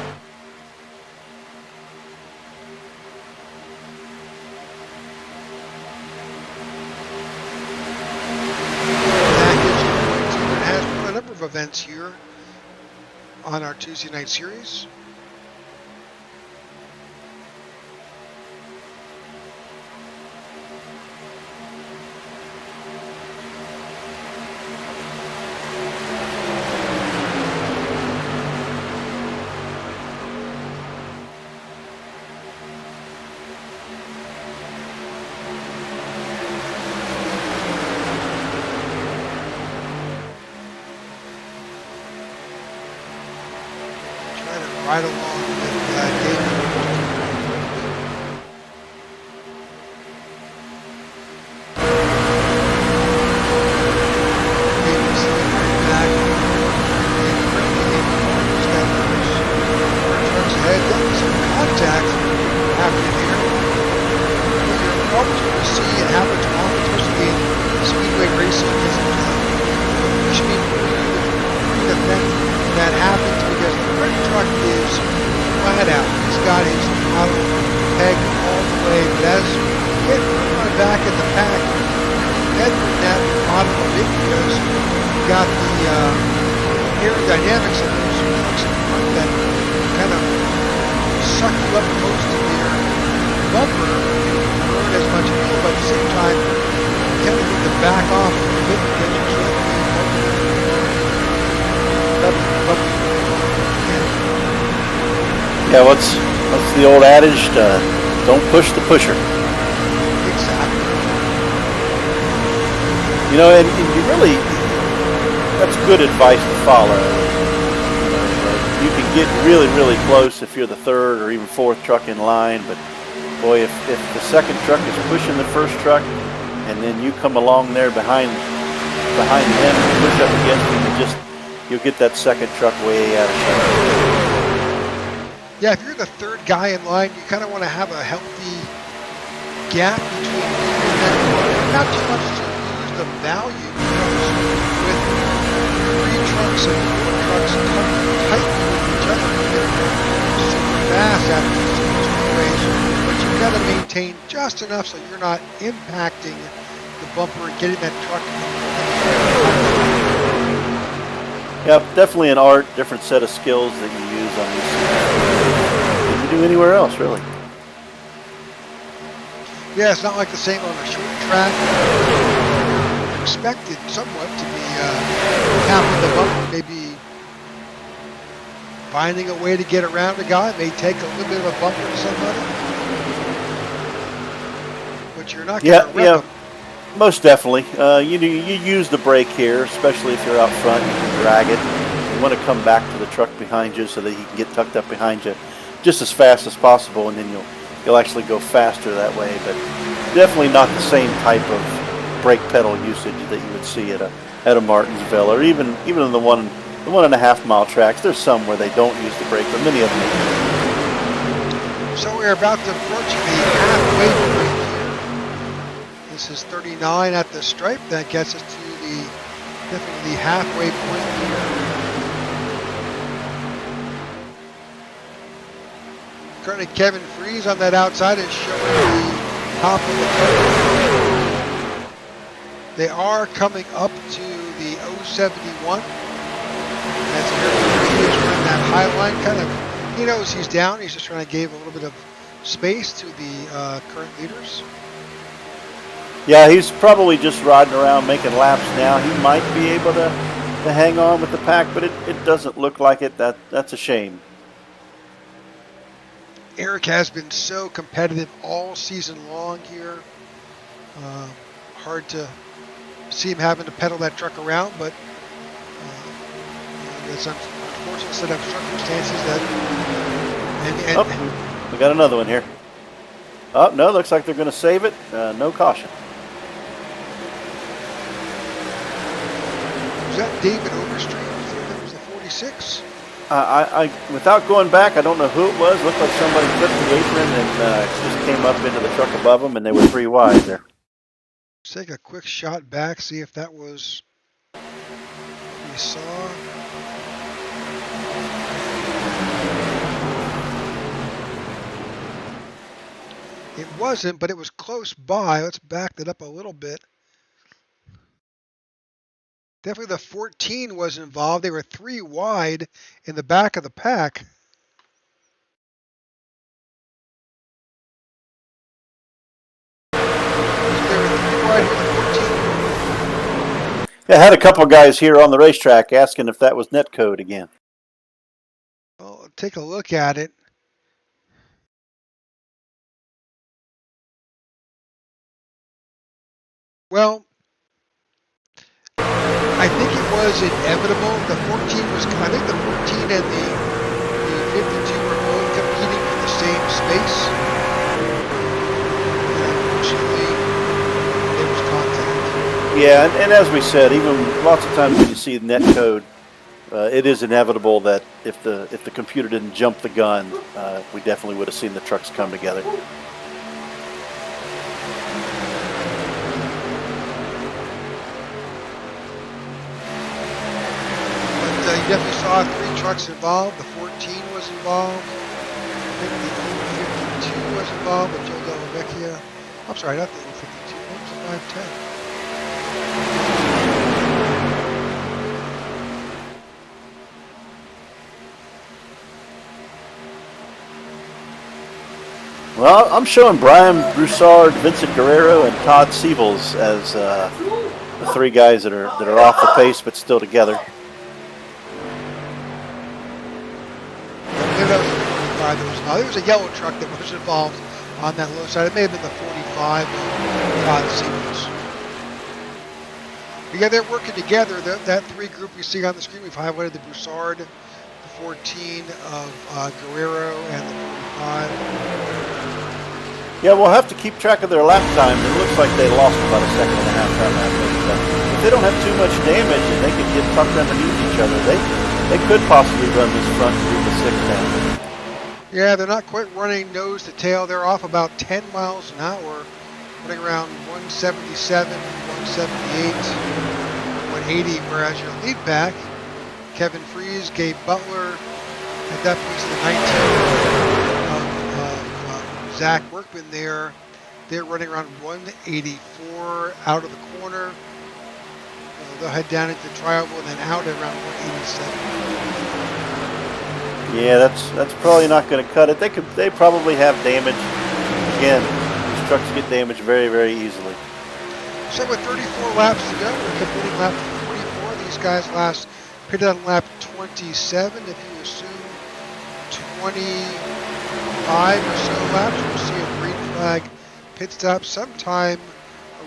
Of events here on our Tuesday night series. Right along with David. David's back. Trucks ahead. There's some contact happening here. You're always going to see it happen often, especially in speedway racing. You should be pretty effective that happens because the front truck is flat out. He's got his throttle peg all the way, but as you get further back in the pack, Edward that bottom a bit because you've got the aerodynamics of those trucks in front that kind of suck you up close to their bumper and burn as much fuel, but at the same time, you kind of need to back off a bit because you're trying to Yeah, what's the old adage? Don't push the pusher. Exactly. You know, and you really, that's good advice to follow. You can get really, really close if you're the 3rd or even 4th truck in line, but boy, if the 2nd truck is pushing the 1st truck, and then you come along there behind him and push up against him, you'll get that 2nd truck way out of sight. Yeah, if you're the 3rd guy in line, you kind of want to have a healthy gap between you and that one. Not too much to lose the value because with 3 trucks and 4 trucks coming tight with each other, they're super fast at these ways. But you've got to maintain just enough so you're not impacting the bumper and getting that truck. Yeah, definitely an art, different set of skills that you use on these than you do anywhere else, really. Yeah, it's not like the same on a short track. You're expected somewhat to be tapping the bumper maybe finding a way to get around a guy. May take a little bit of a bumper to somebody, but you're not going to wreck them. Most definitely. You use the brake here, especially if you're out front. You can drag it. You want to come back to the truck behind you so that he can get tucked up behind you just as fast as possible, and then you'll actually go faster that way. But definitely not the same type of brake pedal usage that you would see at a Martinsville, or even in the 1.5 mile tracks. There's some where they don't use the brake, but many of them do. So we're about to approach the halfway point here. This is 39 at the stripe. That gets us to definitely the halfway point here. Currently Kevin Freeze on that outside is showing the top of the curve. They are coming up to the 071. That's Freeze running that high line, kind of. He knows he's down. He's just trying to give a little bit of space to the current leaders. Yeah, he's probably just riding around making laps now. He might be able to hang on with the pack, but it doesn't look like it. That's a shame. Eric has been so competitive all season long here. Hard to see him having to pedal that truck around, but it's an unfortunate set of circumstances that. We got another one here. Oh no, looks like they're going to save it. No caution. Was that David Overstreet? That was the 46. I without going back, I don't know who it was. Looked like somebody flipped the apron and just came up into the truck above them, and they were 3 wide there. Let's take a quick shot back, see if that was what we saw. It wasn't, but it was close by. Let's back that up a little bit. Definitely the 14 was involved. They were 3 wide in the back of the pack. They were 3 wide with the 14. Yeah, I had a couple of guys here on the racetrack asking if that was netcode again. Well, take a look at it. Well, I think it was inevitable. The 14 was, I think the 14 and the 52 were both competing for the same space. And unfortunately, there was contact. Yeah, and as we said, even lots of times when you see netcode, it is inevitable that if the computer didn't jump the gun, we definitely would have seen the trucks come together. You definitely saw 3 trucks involved. The 14 was involved. I think the 52 was involved with Joe Della Vecchia. I'm sorry, not the 52. What was the 510? Well, I'm showing Brian Broussard, Vincent Guerrero, and Todd Siebels as the 3 guys that are off the pace but still together. There was a yellow truck that was involved on that low side. It may have been the 45 of Todd Siebels. Yeah, they're working together. That 3 group you see on the screen, we've highlighted the Broussard, the 14 of Guerrero, and the 45. Yeah, we'll have to keep track of their lap time. It looks like they lost about a second and a half time lap. If they don't have too much damage and they can get tucked underneath each other, they could possibly run this front group of 6 down. Yeah, they're not quite running nose to tail. They're off about 10 miles an hour, running around 177, 178, 180, whereas your lead back, Kevin Freeze, Gabe Butler, at that point the 19 of Zach Workman there. They're running around 184 out of the corner. They'll head down into the trioval and then out at around 187. Yeah, that's probably not going to cut it. They probably have damage. Again, these trucks get damaged very, very easily. So with 34 laps to go, we're completing lap 44. These guys pitted on lap 27. If you assume 25 or so laps, we'll see a green flag pit stop sometime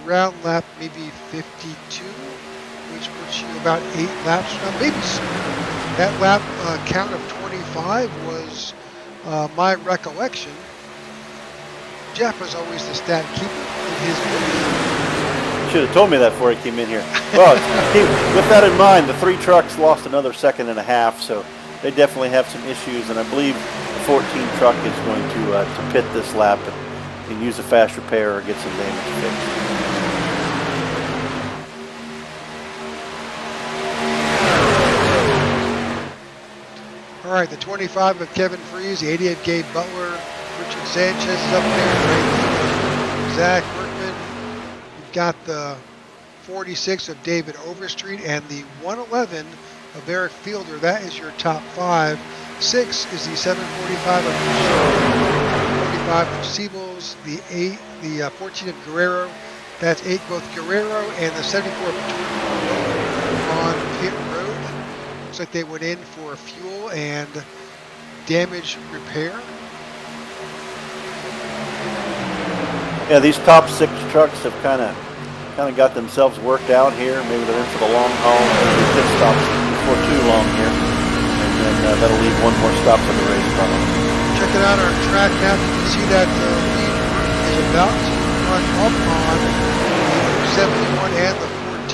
around lap maybe 52, which puts you about 8 laps from now, maybe sooner. That lap count of 25 was my recollection. Jeff was always the stat keeper in his book. Should have told me that before he came in here. Well, with that in mind, the 3 trucks lost another 1.5 seconds, so they definitely have some issues, and I believe the 14 truck is going to pit this lap and use a fast repair or get some damage fixed. All right, the 25 of Kevin Freese, the 88 of Gabe Butler, Richard Sanchez is up there, Zach Workman. You've got the 46 of David Overstreet and the 111 of Eric Fielder. That is your top 5. 6 is the 745 of Bouchard, 45 of Siebels, the 14 of Guerrero. That's 8 both Guerrero and the 74 of on pit road. Looks like they went in for fuel and damage repair. Yeah, these top 6 trucks have kind of got themselves worked out here. Maybe they're in for the long haul. Maybe pit stops for too long here, and then that'll leave one more stop for the race probably. Checking out our track map, you can see that the lead is about to run up on the 71 and the 14.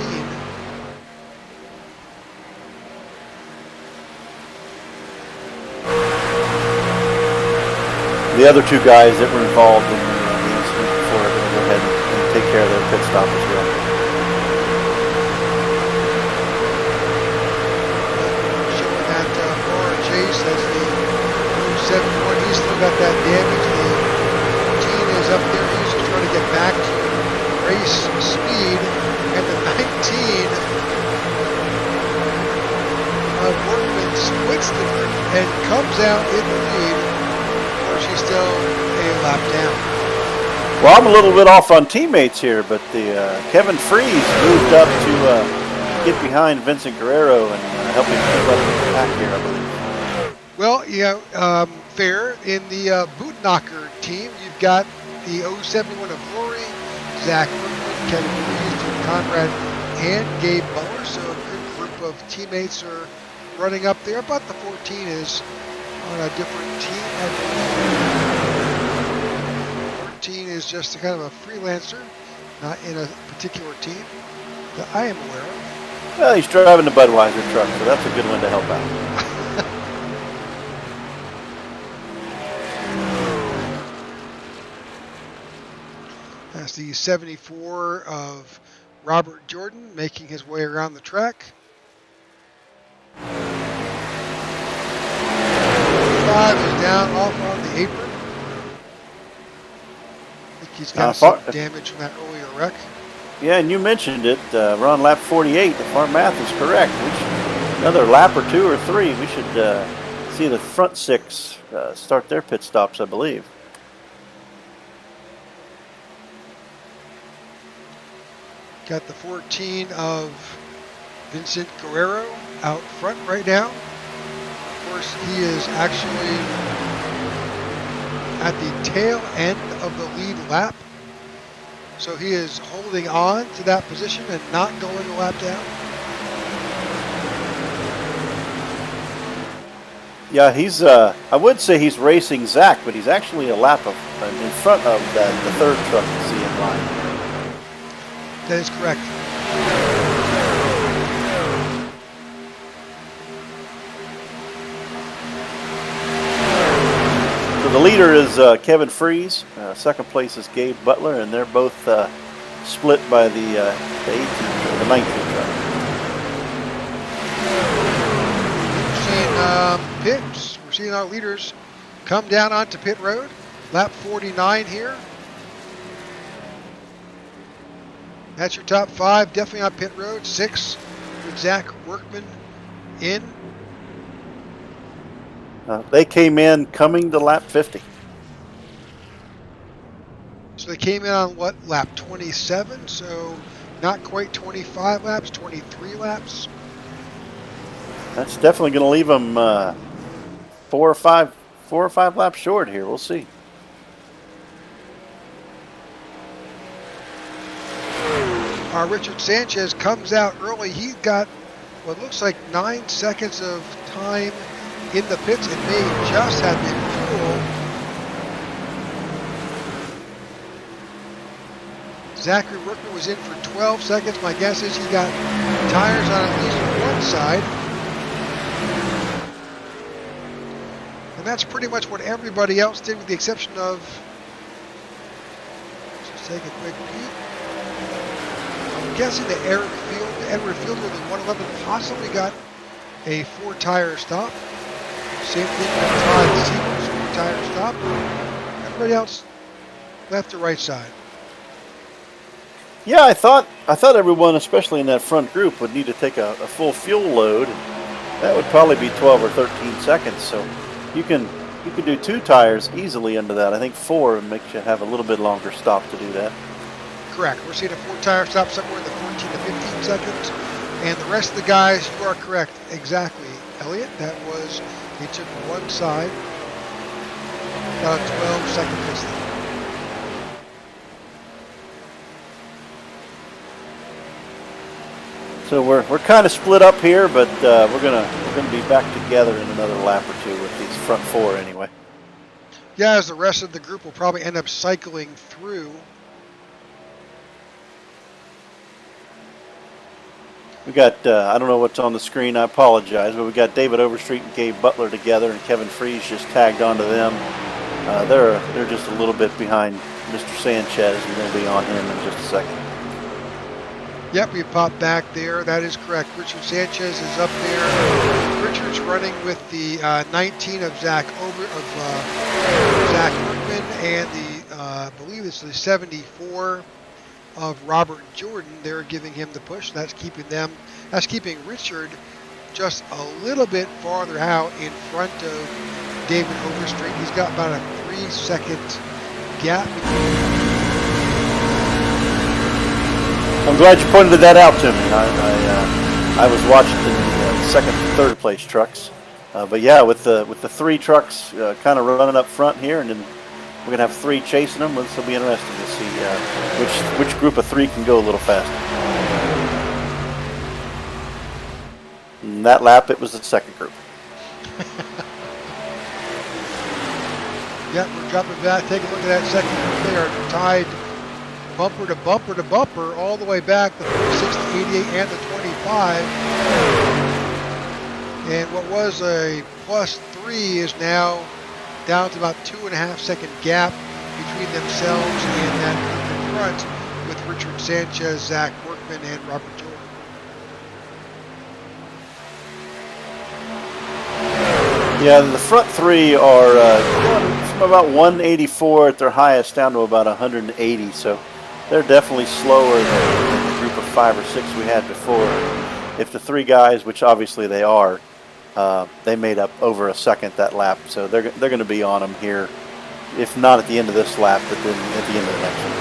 The other 2 guys that were involved in the incident before are going to go ahead and take care of their pit stop as well. Showing that Laura Chase as the 71, he's still got that damage. The 14 is up there, he's just trying to get back to race speed. And the 19 of Workman splits the group and comes out in the lead. She's still a lap down. Well, I'm a little bit off on teammates here, but the Kevin Freese moved up to get behind Vincent Guerrero and help him keep up the pack here, I believe. Well, yeah, fair. In the boot knocker team, you've got the 071 of Glory, Zach Workman, Kevin Freese, Jim Conrad, and Gabe Butler. So a good group of teammates are running up there, but the 14 is on a different team. 14 is just a kind of a freelancer, not in a particular team that I am aware of. Well, he's driving the Budweiser truck, so that's a good one to help out. That's the 74 of Robert Jordan making his way around the track. 5 is down off on the apron. I think he's got some damage from that earlier wreck. Yeah, and you mentioned it. We're on lap 48. If our math is correct, another lap or 2 or 3, we should see the front 6 start their pit stops, I believe. Got the 14 of Vincent Guerrero out front right now. Of course, he is actually at the tail end of the lead lap. So he is holding on to that position and not going a lap down. Yeah, he's. I would say he's racing Zach, but he's actually a lap in front of the 3rd truck you see in line. That is correct. So the leader is Kevin Freese. 2nd place is Gabe Butler, and they're both split by the 18 or the 19 truck. We're seeing pits. We're seeing our leaders come down onto pit road. Lap 49 here. That's your top 5, definitely on pit road. 6 with Zach Workman in. They came in coming to lap 50. So they came in on what, lap 27? So not quite 25 laps, 23 laps. That's definitely going to leave them 4 or 5 4 or 5 laps short here. We'll see. Richard Sanchez comes out early. He's got what looks like 9 seconds of time in the pits and may just have been fuel. Zachary Workman was in for 12 seconds. My guess is he got tires on at least one side. And that's pretty much what everybody else did with the exception of, let's just take a quick peek. I'm guessing that Edward Fielder, the 111, possibly got a 4-tire stop. Same thing with Todd Siegels, 4-tire stop. Everybody else left to right side. Yeah, I thought everyone, especially in that front group, would need to take a full fuel load. That would probably be 12 or 13 seconds. So you can do 2 tires easily into that. I think 4 makes you have a little bit longer stop to do that. Correct. We're seeing a 4-tire stop somewhere in the 14 to 15 seconds. And the rest of the guys, you are correct. Exactly, Elliot. That was, he took one side. About a 12-second distance. So we're kind of split up here, but we're gonna be back together in another lap or 2 with these front 4 anyway. Yeah, as the rest of the group will probably end up cycling through. We got I don't know what's on the screen. I apologize, but we got David Overstreet and Gabe Butler together, and Kevin Freeze just tagged onto them. They're just a little bit behind Mr. Sanchez. We're going to be on him in just a second. Yep, we popped back there. That is correct. Richard Sanchez is up there. Richard's running with the 19 of Zach Workman and the I believe it's the 74 of Robert Jordan. They're giving him the push. That's keeping Richard just a little bit farther out in front of David Overstreet. He's got about a 3-second gap. I'm glad you pointed that out to me. I was watching the second and third place trucks, but yeah, with the 3 trucks kind of running up front here, and then we're gonna have 3 chasing them. This will be interesting to see which group of 3 can go a little faster. And that lap, it was the second group. Yep, we're dropping back. Take a look at that second group. They are tied bumper to bumper to bumper all the way back, the 46, the 88, and the 25. And what was a +3 is now down to about 2.5-second gap between themselves and that group in front with Richard Sanchez, Zach Workman, and Robert Jordan. Yeah, the front 3 are going from about 184 at their highest down to about 180, so they're definitely slower than the group of 5 or 6 we had before. If the 3 guys, which obviously they are, they made up over a second that lap, so they're going to be on them here, if not at the end of this lap, but then at the end of the next one.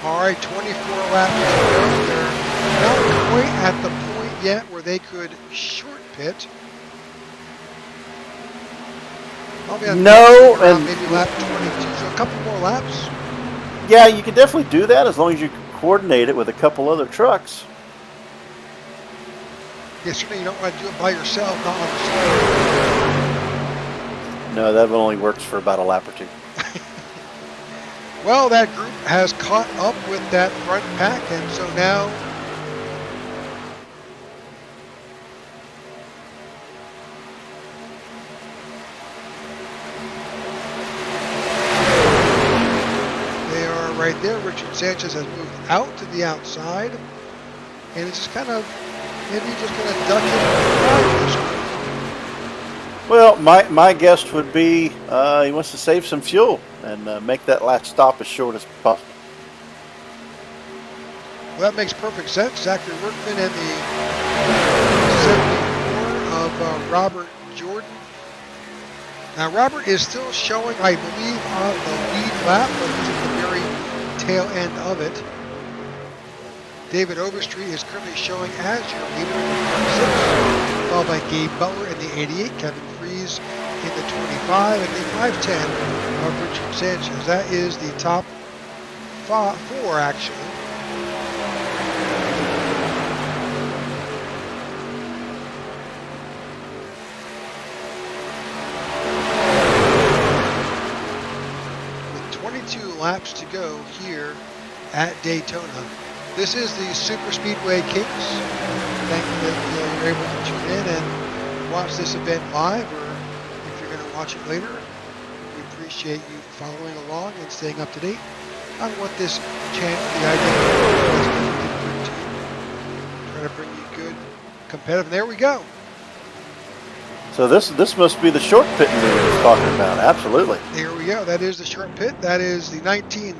All right, 24 laps to go. They're not quite at the point yet where they could short pit. No, and maybe lap 22, so a couple more laps. Yeah, you can definitely do that as long as you coordinate it with a couple other trucks. Yeah, certainly you don't want to do it by yourself, not on the slope. No, that only works for about a lap or 2. Well, that group has caught up with that front pack, and so now they are right there. Richard Sanchez has moved out to the outside, and it's just kind of maybe just going to duck in and drive. Well, my guess would be he wants to save some fuel and make that last stop as short as possible. Well, that makes perfect sense. Zachary Workman and the 74 of Robert Jordan. Now, Robert is still showing, I believe, on the lead lap, but he's at the very tail end of it. David Overstreet is currently showing as your leader in front 6. followed by Gabe Butler in the 88, Kevin Freeze in the 25, and the 510 of Richard Sanchez. That is the top four, actually. With 22 laps to go here at Daytona. This is the Super Speedway Kings. Thank you that you're able to tune in and watch this event live, or if you're going to watch it later. We appreciate you following along and staying up to date on what this channel, the idea is to bring to you. Try to bring you good, competitive. There we go. So this must be the short pit we were just talking about. Absolutely. There we go. That is the short pit. That is the 19,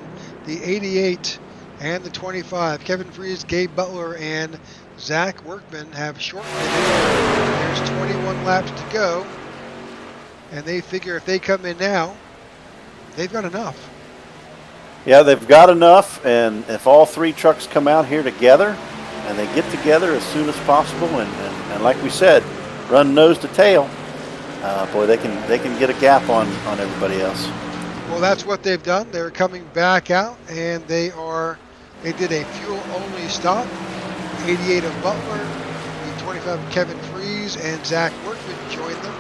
the 88, and the 25. Kevin Freeze, Gabe Butler, and Zach Workman have short pitted. There's 21 laps to go. And they figure if they come in now, they've got enough. Yeah, they've got enough, and if all three trucks come out here together, and they get together as soon as possible, and like we said, run nose to tail, boy, they can get a gap on everybody else. Well, that's what they've done. They're coming back out, and they did a fuel-only stop. 88 of Butler, the 25 of Kevin Freeze, and Zach Workman joined them.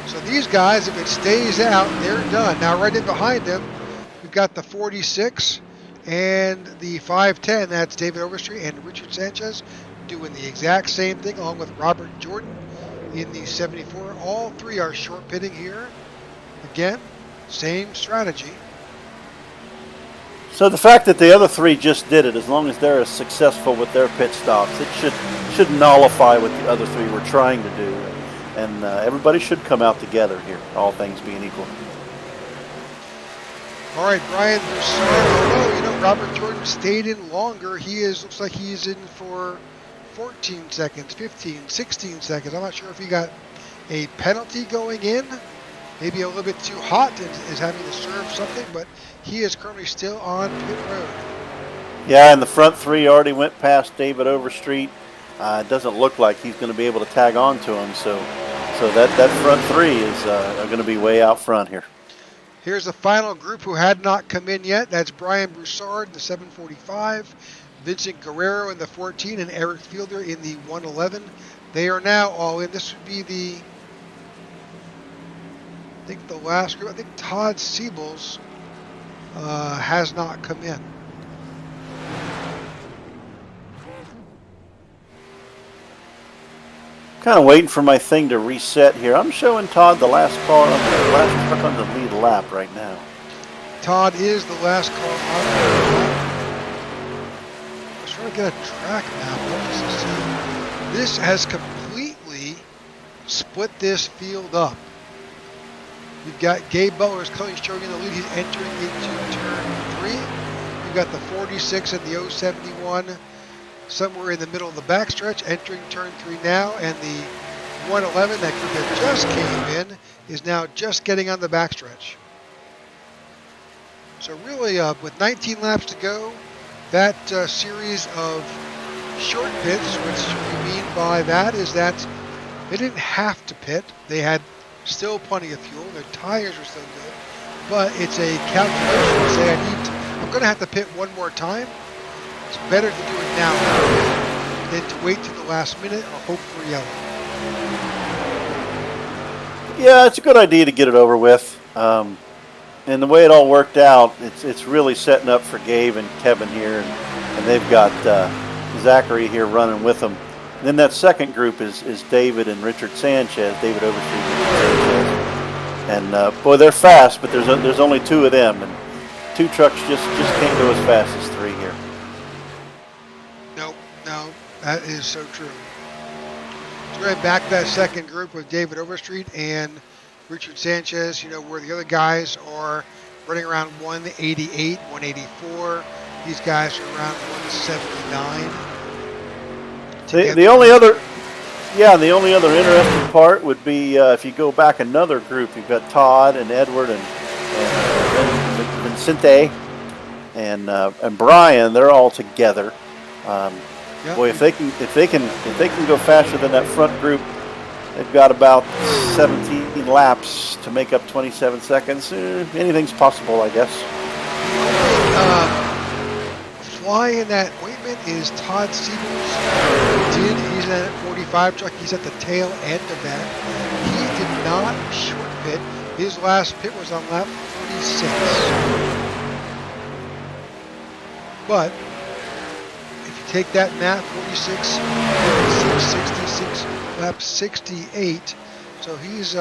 So these guys, if it stays out, they're done. Now right in behind them, we've got the 46 and the 510. That's David Overstreet and Richard Sanchez doing the exact same thing, along with Robert Jordan in the 74. All three are short pitting here. Again, same strategy. So the fact that the other three just did it, as long as they're as successful with their pit stops, it should nullify what the other three were trying to do. And everybody should come out together here, all things being equal. All right, Brian Broussard. Robert Jordan stayed in longer. Looks like he's in for 14 seconds, 15, 16 seconds. I'm not sure if he got a penalty going in. Maybe a little bit too hot and is having to serve something, but he is currently still on pit road. Yeah, and the front three already went past David Overstreet. It doesn't look like he's going to be able to tag on to him, so that front three is going to be way out front here. Here's the final group who had not come in yet. That's Brian Broussard in the 745, Vincent Guerrero in the 14, and Eric Fielder in the 111. They are now all in. This would be the last group. I think Todd Siebels has not come in. Kind of waiting for my thing to reset here. I'm showing Todd the last car on the last truck on the lead lap right now. Todd is the last car on the lap. Let's try to get a track map. This has completely split this field up. You've got Gabe Butler is currently showing in the lead. He's entering into turn 3. You've got the 46 and the 071 somewhere in the middle of the backstretch, entering turn 3 now, and the 111, that group that just came in, is now just getting on the backstretch. So really, with 19 laps to go, that series of short pits, which we mean by that is that they didn't have to pit. They had still plenty of fuel. Their tires were still good. But it's a calculation to say I'm going to have to pit one more time. It's better to do it now than to wait till the last minute or hope for yellow. Yeah, it's a good idea to get it over with. And the way it all worked out, it's really setting up for Gabe and Kevin here. And they've got Zachary here running with them. And then that second group is David and Richard Sanchez, David Overstreet and Richard Sanchez. And boy, they're fast, but there's only two of them. And two trucks just can't go as fast as three here. No, that is so true. So we're going back to that second group with David Overstreet and Richard Sanchez, where the other guys are running around 188, 184. These guys are around 179. The only other interesting part would be if you go back another group, you've got Todd and Edward and Vincente and Brian. They're all together. Yep. Boy, if they can go faster than that front group, they've got about 17 laps to make up 27 seconds. Anything's possible, I guess. Flying that ointment is Todd Siebels. He's in that 45 truck. He's at the tail end of that. He did not short pit. His last pit was on lap 46. But if you take that math, 46, 56, 66, lap 68. So he's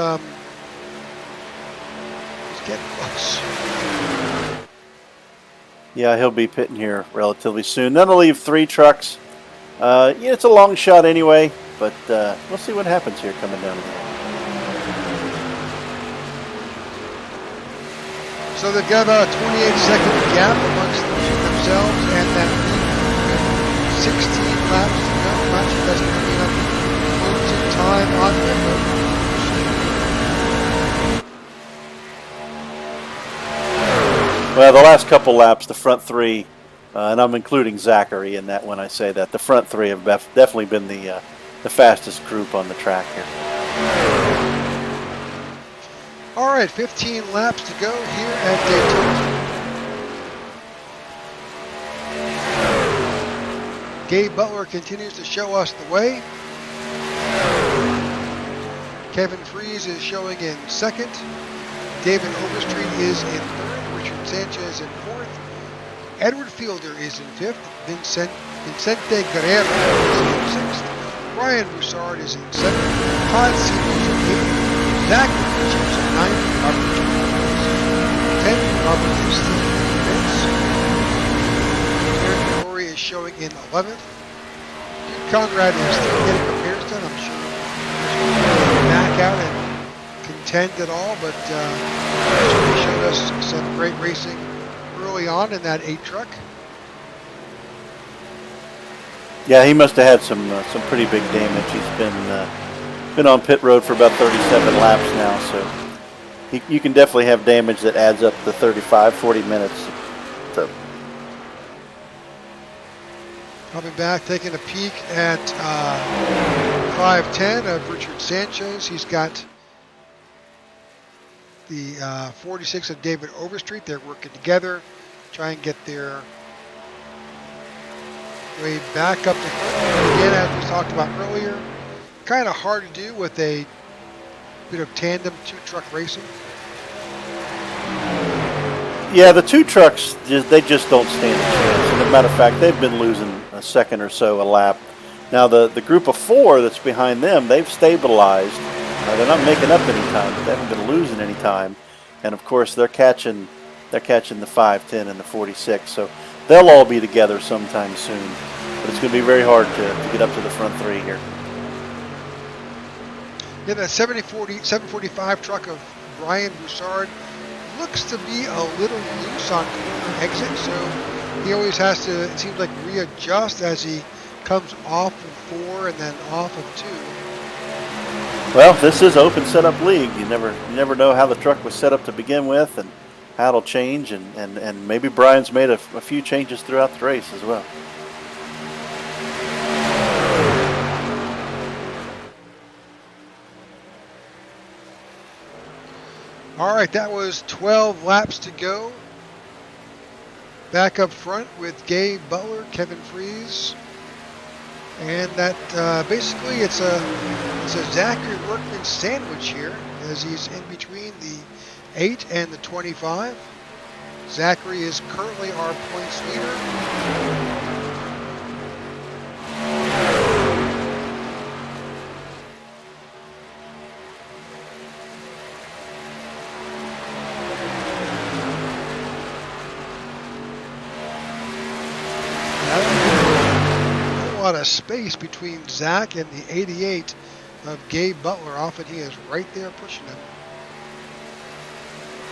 getting close. Yeah, he'll be pitting here relatively soon. That'll leave 3 trucks. Yeah, it's a long shot anyway, but we'll see what happens here coming down. So they've got about a 28-second gap amongst themselves and that 16 laps to go. I'm not sure that's going to be enough closing time on them. Well, the last couple laps, the front 3, and I'm including Zachary in that when I say that, the front 3 have definitely been the fastest group on the track here. All right, 15 laps to go here at Daytona. Gabe Butler continues to show us the way. Kevin Freese is showing in second. David Overstreet is in third. Richard Sanchez in fourth. Edward Fielder is in fifth. Vicente Guerrero is in sixth. Brian Broussard is in seventh. Todd Siebels in eighth. Zach Richards in ninth. Robert Jones in 10th. Robert Houston in Vince. Aaron Corey is showing in 11th. Duke Conrad is still getting repairs done. I'm sure he'll back out and contend at all, but he showed us some great racing early on in that 8 truck. Yeah, he must have had some pretty big damage. He's been on pit road for about 37 laps now, so you can definitely have damage that adds up to 35-40 minutes. So Coming back, taking a peek at 510 of Richard Sanchez. He's got the 46 of David Overstreet. They're working together, try and get their way back up to front. Again, as we talked about earlier, kind of hard to do with a bit of tandem 2-truck racing. yeah, the 2 trucks they just don't stand a chance. And as a matter of fact, they've been losing a second or so a lap. Now the group of 4 that's behind them, they've stabilized. They're not making up any time, but they haven't been losing any time. And of course, they're catching the 510 and the 46. So they'll all be together sometime soon. But it's going to be very hard to get up to the front 3 here. Yeah, that 745 truck of Brian Broussard looks to be a little loose on corner exit, so he always has to, it seems like, readjust as he comes off of 4 and then off of 2. Well, this is open setup league. You never know how the truck was set up to begin with and how it'll change, and maybe Brian's made a few changes throughout the race as well. All right, that was 12 laps to go. Back up front with Gabe Butler, Kevin Freese, and that basically it's a Zachary Workman sandwich here as he's in between the 8 and the 25. Zachary is currently our points leader. A lot of space between Zach and the 88 of Gabe Butler. Often he is right there pushing him.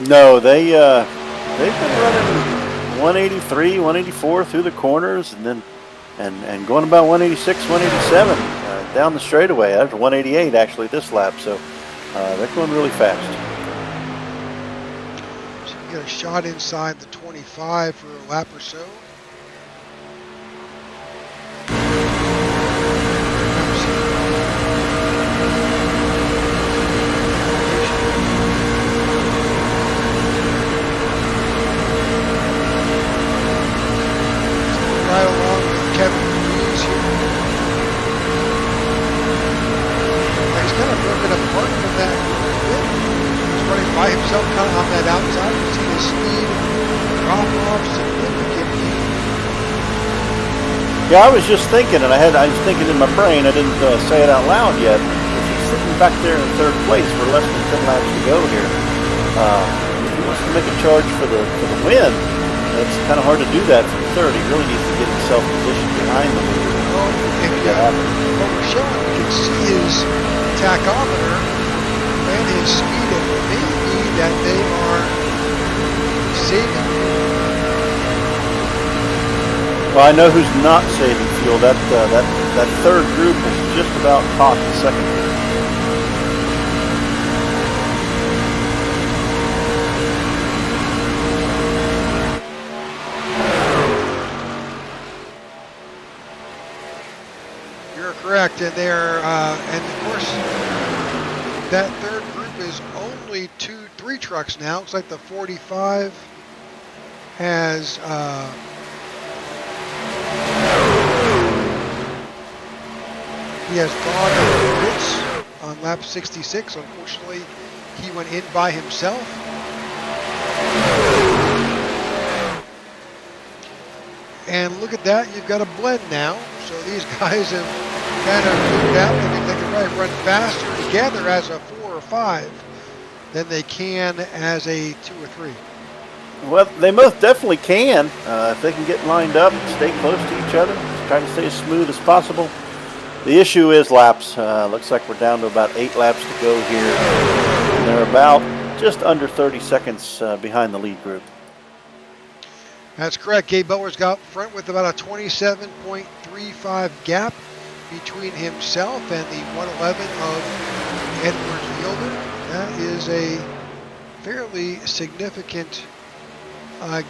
No, they've been running 183, 184 through the corners, and then and going about 186, 187 down the straightaway. After 188 actually this lap, so they're going really fast. So you get a shot inside the 25 for a lap or so. kind of on that outside. You see the speed drop off significantly. Yeah, I was just thinking, and I was thinking in my brain. I didn't say it out loud yet. If he's sitting back there in third place with less than 10 laps to go here, if he wants to make a charge for the win, it's kind of hard to do that from third. He really needs to get himself positioned behind them. Well, what we're showing, we can see his tachometer and his speed. It may be that they are saving. Well, I know who's not saving fuel. That third group is just about caught the second group. You're correct, and and of course, that third group is only 3 trucks now. Looks like the 45 has. He has gone over pits on lap 66. Unfortunately, he went in by himself. And look at that, you've got a blend now. So these guys have kind of figured out that they can probably run faster together as a 4 or 5 than they can as a 2 or 3. Well, they most definitely can. If they can get lined up and stay close to each other, try to stay as smooth as possible. The issue is laps. Looks like we're down to about 8 laps to go here. And they're about just under 30 seconds behind the lead group. That's correct. Gabe Butler's got front with about a 27.35 gap between himself and the 111 of Edward Fielder. That is a fairly significant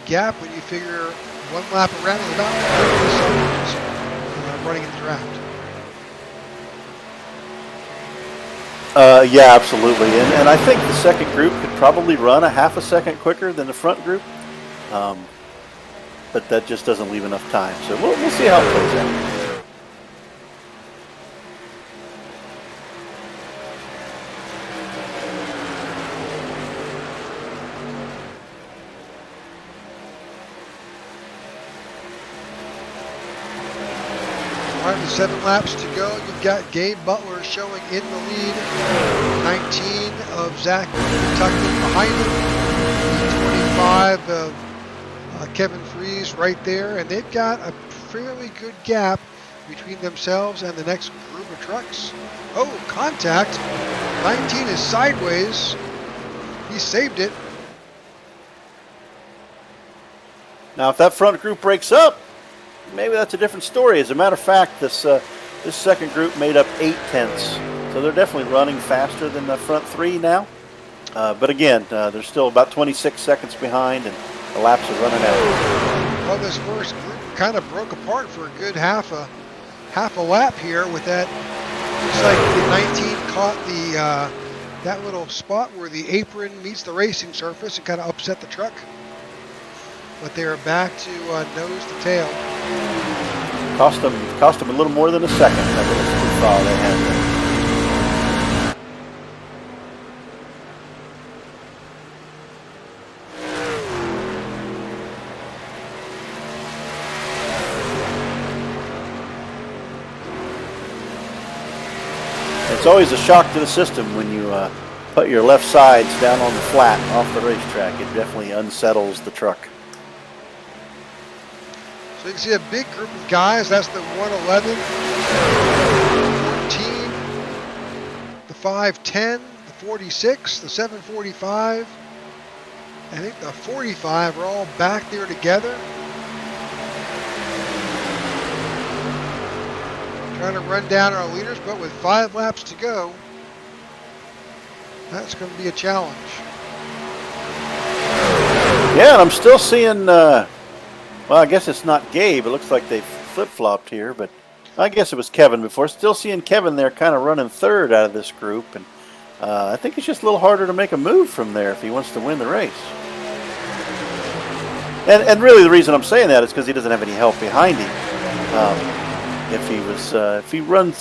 gap when you figure 1 lap around is about 30 seconds running in the draft. Yeah, absolutely. And I think the second group could probably run a half a second quicker than the front group. But that just doesn't leave enough time. So we'll see how it plays out. All right, with 7 laps to go, you've got Gabe Butler showing in the lead. 19 of Zach tucked in behind him. 25 of Kevin Freeze right there. And they've got a fairly good gap between themselves and the next group of trucks. Oh, contact. 19 is sideways. He saved it. Now, if that front group breaks up, maybe that's a different story. As a matter of fact, this second group made up 8 tenths. So they're definitely running faster than the front 3 now. But again, they're still about 26 seconds behind, and the laps are running out. Well, this first group kind of broke apart for a good half a lap here with that. Looks like the 19 caught the that little spot where the apron meets the racing surface and kind of upset the truck. But they are back to nose to tail. Cost them a little more than a second. That little speed fall they had there. It's always a shock to the system when you put your left sides down on the flat off the racetrack. It definitely unsettles the truck. So you can see a big group of guys. That's the 111, 14, the 510, the 46, the 745. I think the 45 are all back there together. Trying to run down our leaders, but with 5 laps to go, that's going to be a challenge. Yeah, and I'm still seeing, well, I guess it's not Gabe. It looks like they flip-flopped here, but I guess it was Kevin before. Still seeing Kevin there kind of running third out of this group, and I think it's just a little harder to make a move from there if he wants to win the race. And really the reason I'm saying that is because he doesn't have any help behind him. If he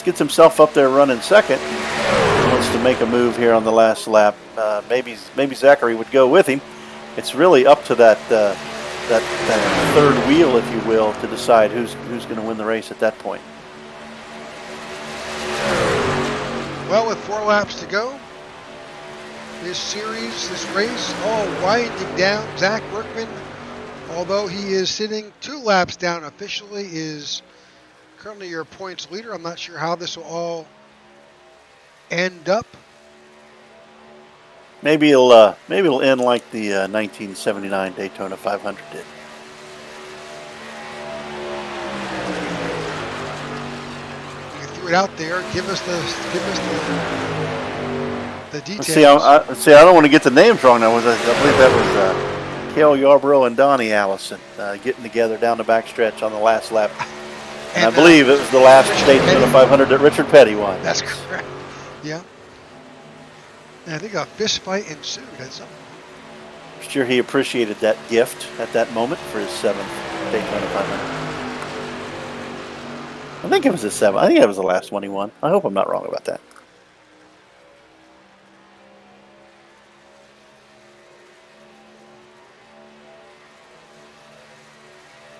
gets himself up there running second, and wants wants to make a move here on the last lap. Maybe Zachary would go with him. It's really up to that third wheel, if you will, to decide who's going to win the race at that point. Well, with 4 laps to go, this race, all winding down. Zach Workman, although he is sitting 2 laps down officially, is currently your points leader. I'm not sure how this will all end up. Maybe it'll end like the 1979 Daytona 500 did. You threw it out there. Give us the details. See, I don't want to get the names wrong. I believe that was Cale Yarborough and Donnie Allison getting together down the backstretch on the last lap. And I believe it was the last Daytona 500 that Richard Petty won. That's correct. Yeah. And I think a fist fight ensued. I'm sure he appreciated that gift at that moment for his 7th Daytona 500. I think it was his 7th. I think that was the last one he won. I hope I'm not wrong about that.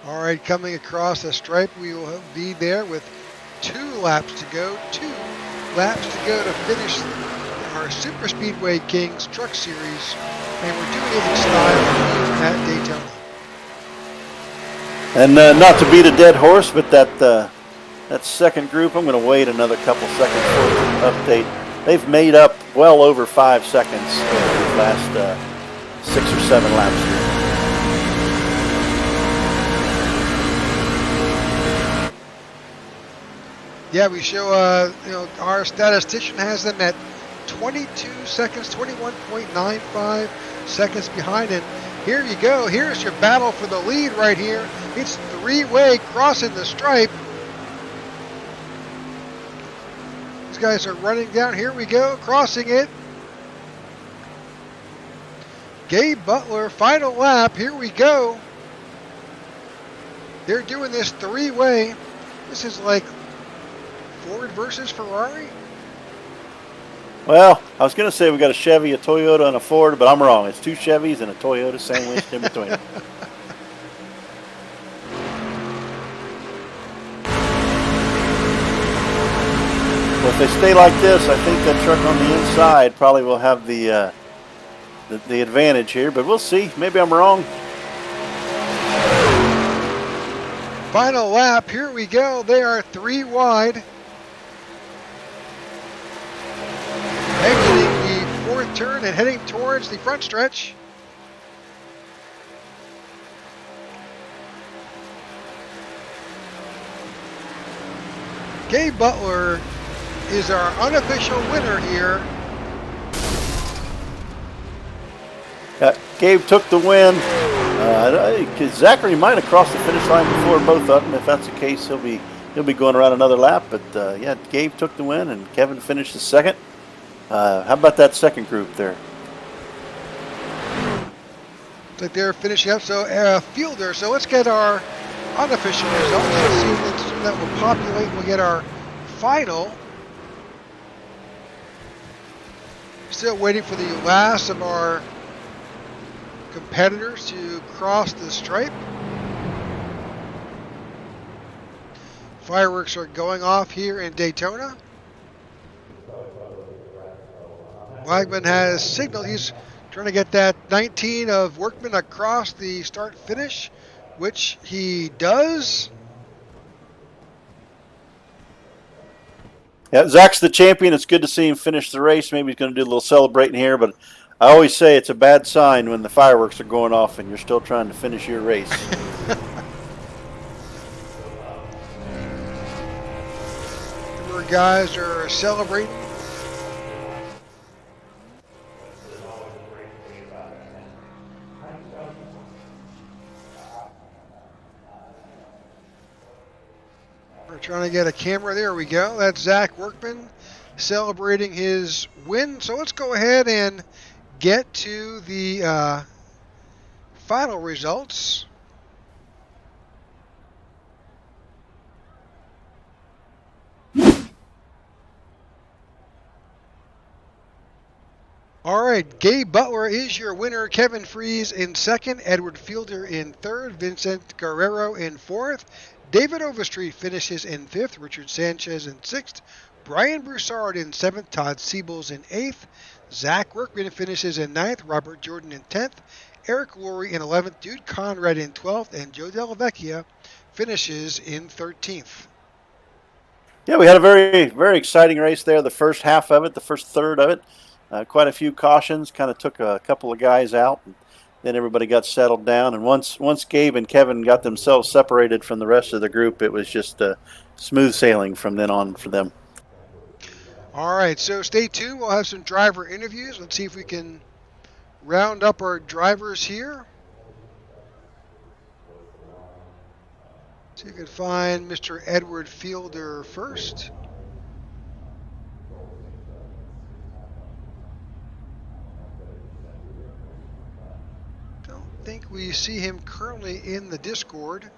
All right, coming across the stripe, we will be there with 2 laps to go. 2 laps to go to finish our Super Speedway Kings Truck Series, and we're doing it in style at Daytona. And not to beat a dead horse, but that second group, I'm going to wait another couple seconds for an update. They've made up well over 5 seconds over these last 6 or 7 laps here. Yeah, we show, our statistician has them at 22 seconds, 21.95 seconds behind. And here you go. Here's your battle for the lead right here. It's 3-way crossing the stripe. These guys are running down. Here we go, crossing it. Gabe Butler, final lap. Here we go. They're doing this 3-way. This is like Ford versus Ferrari? Well, I was going to say we got a Chevy, a Toyota, and a Ford, but I'm wrong. It's 2 Chevys and a Toyota sandwiched in between. Well, if they stay like this, I think that truck on the inside probably will have the advantage here, but we'll see. Maybe I'm wrong. Final lap. Here we go. They are 3 wide. Exiting the 4th turn and heading towards the front stretch. Gabe Butler is our unofficial winner here. Gabe took the win. Zachary might have crossed the finish line before both of them. If that's the case, he'll be going around another lap. But yeah, Gabe took the win, and Kevin finished the 2nd. How about that second group there? Looks like they're finishing up. So Fielder. So let's get our unofficial results. Let's see if that will populate. We'll get our final. Still waiting for the last of our competitors to cross the stripe. Fireworks are going off here in Daytona. Wagman has signaled he's trying to get that 19 of Workman across the start finish, which he does. Yeah, Zach's the champion. It's good to see him finish the race. Maybe he's going to do a little celebrating here, but I always say it's a bad sign when the fireworks are going off and you're still trying to finish your race. The guys are celebrating. We're trying to get a camera. There we go. That's Zach Workman celebrating his win. So let's go ahead and get to the final results. All right, Gabe Butler is your winner. Kevin Freeze in second. Edward Fielder in third. Vincent Guerrero in fourth. David Overstreet finishes in fifth. Richard Sanchez in sixth. Brian Broussard in seventh. Todd Siebels in eighth. Zach Workman finishes in ninth. Robert Jordan in 10th. Eric Lurie in 11th. Dude Conrad in 12th. And Joe Della Vecchia finishes in 13th. Yeah, we had a very, very exciting race there. The first half of it, the first third of it, quite a few cautions. Kind of took a couple of guys out, and then everybody got settled down. And once Gabe and Kevin got themselves separated from the rest of the group, it was just smooth sailing from then on for them. All right, so stay tuned. We'll have some driver interviews. Let's see if we can round up our drivers here. See if we can find Mr. Edward Fielder first. Don't think we see him currently in the Discord.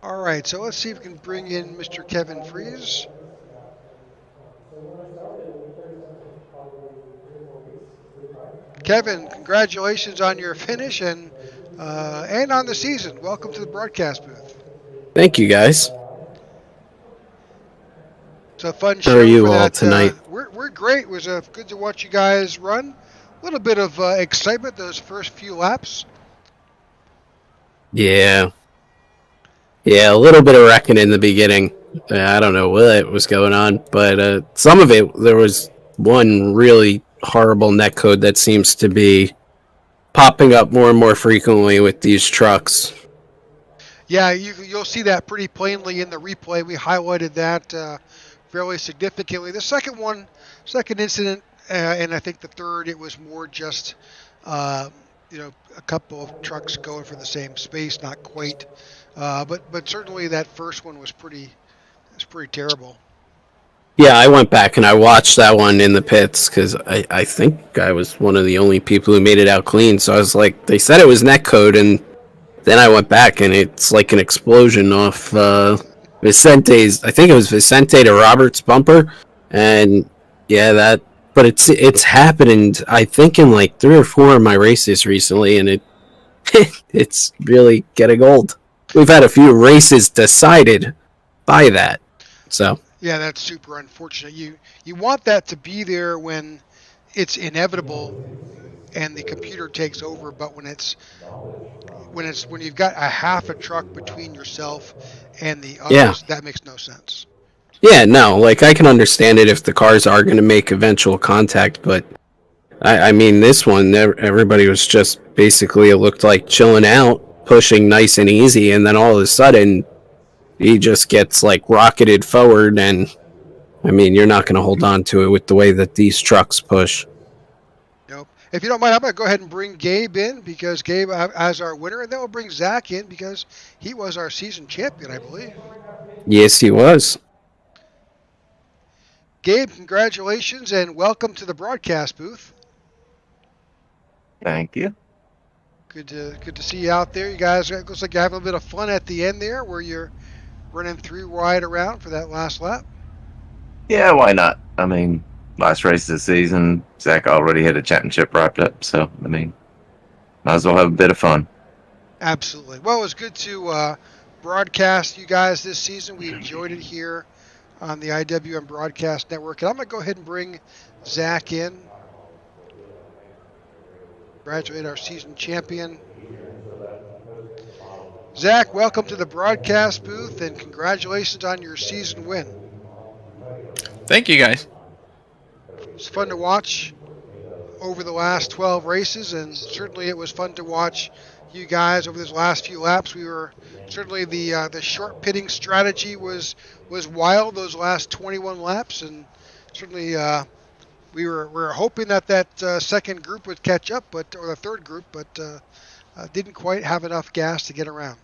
All right, so let's see if we can bring in Mr. Kevin Freeze. Kevin, congratulations on your finish and on the season. Welcome to the broadcast booth. Thank you, guys. It's a fun How show are you for all that. tonight? We're great. It was good to watch you guys run. A little bit of excitement those first few laps. Yeah, a little bit of wrecking in the beginning. I don't know what was going on, but some of it, there was one really horrible netcode that seems to be popping up more and more frequently with these trucks. Yeah, you'll see that pretty plainly in the replay. We highlighted that fairly significantly. The second incident, and I think the third, it was more just a couple of trucks going for the same space, not quite. But certainly that first one was pretty terrible. Yeah, I went back and I watched that one in the pits because I think I was one of the only people who made it out clean. So I was like, they said it was netcode, and then I went back and it's like an explosion off Vicente's. I think it was Vicente to Robert's bumper, and yeah, but it's happened. I think in like 3 or 4 of my races recently, and it's really getting old. We've had a few races decided by that, so. Yeah, that's super unfortunate. You want that to be there when it's inevitable and the computer takes over, but when you've got a half a truck between yourself and the others, that makes no sense. Yeah, no, like I can understand it if the cars are going to make eventual contact, but I mean this one, everybody was just basically, it looked like chilling out, pushing nice and easy, and then all of a sudden he just gets like rocketed forward, and I mean you're not going to hold on to it with the way that these trucks push. Nope. If you don't mind, I'm going to go ahead and bring Gabe in because Gabe as our winner, and then we'll bring Zach in because he was our season champion, I believe. Yes, he was. Gabe, congratulations and welcome to the broadcast booth. Thank you. Good to see you out there. You guys, it looks like you're having a bit of fun at the end there where you're running 3 wide around for that last lap. Yeah, why not? I mean, last race of the season, Zach already had a championship wrapped up, so, I mean, might as well have a bit of fun. Absolutely. Well, it was good to broadcast you guys this season. We enjoyed it here on the IWM Broadcast Network. And I'm going to go ahead and bring Zach in. Congratulate our season champion. Zach, welcome to the broadcast booth and congratulations on your season win. Thank you, guys. It's fun to watch over the last 12 races, and certainly it was fun to watch you guys over these last few laps. We were certainly the short pitting strategy was wild those last 21 laps, and certainly we were hoping that second group would catch up, or the third group, but didn't quite have enough gas to get around.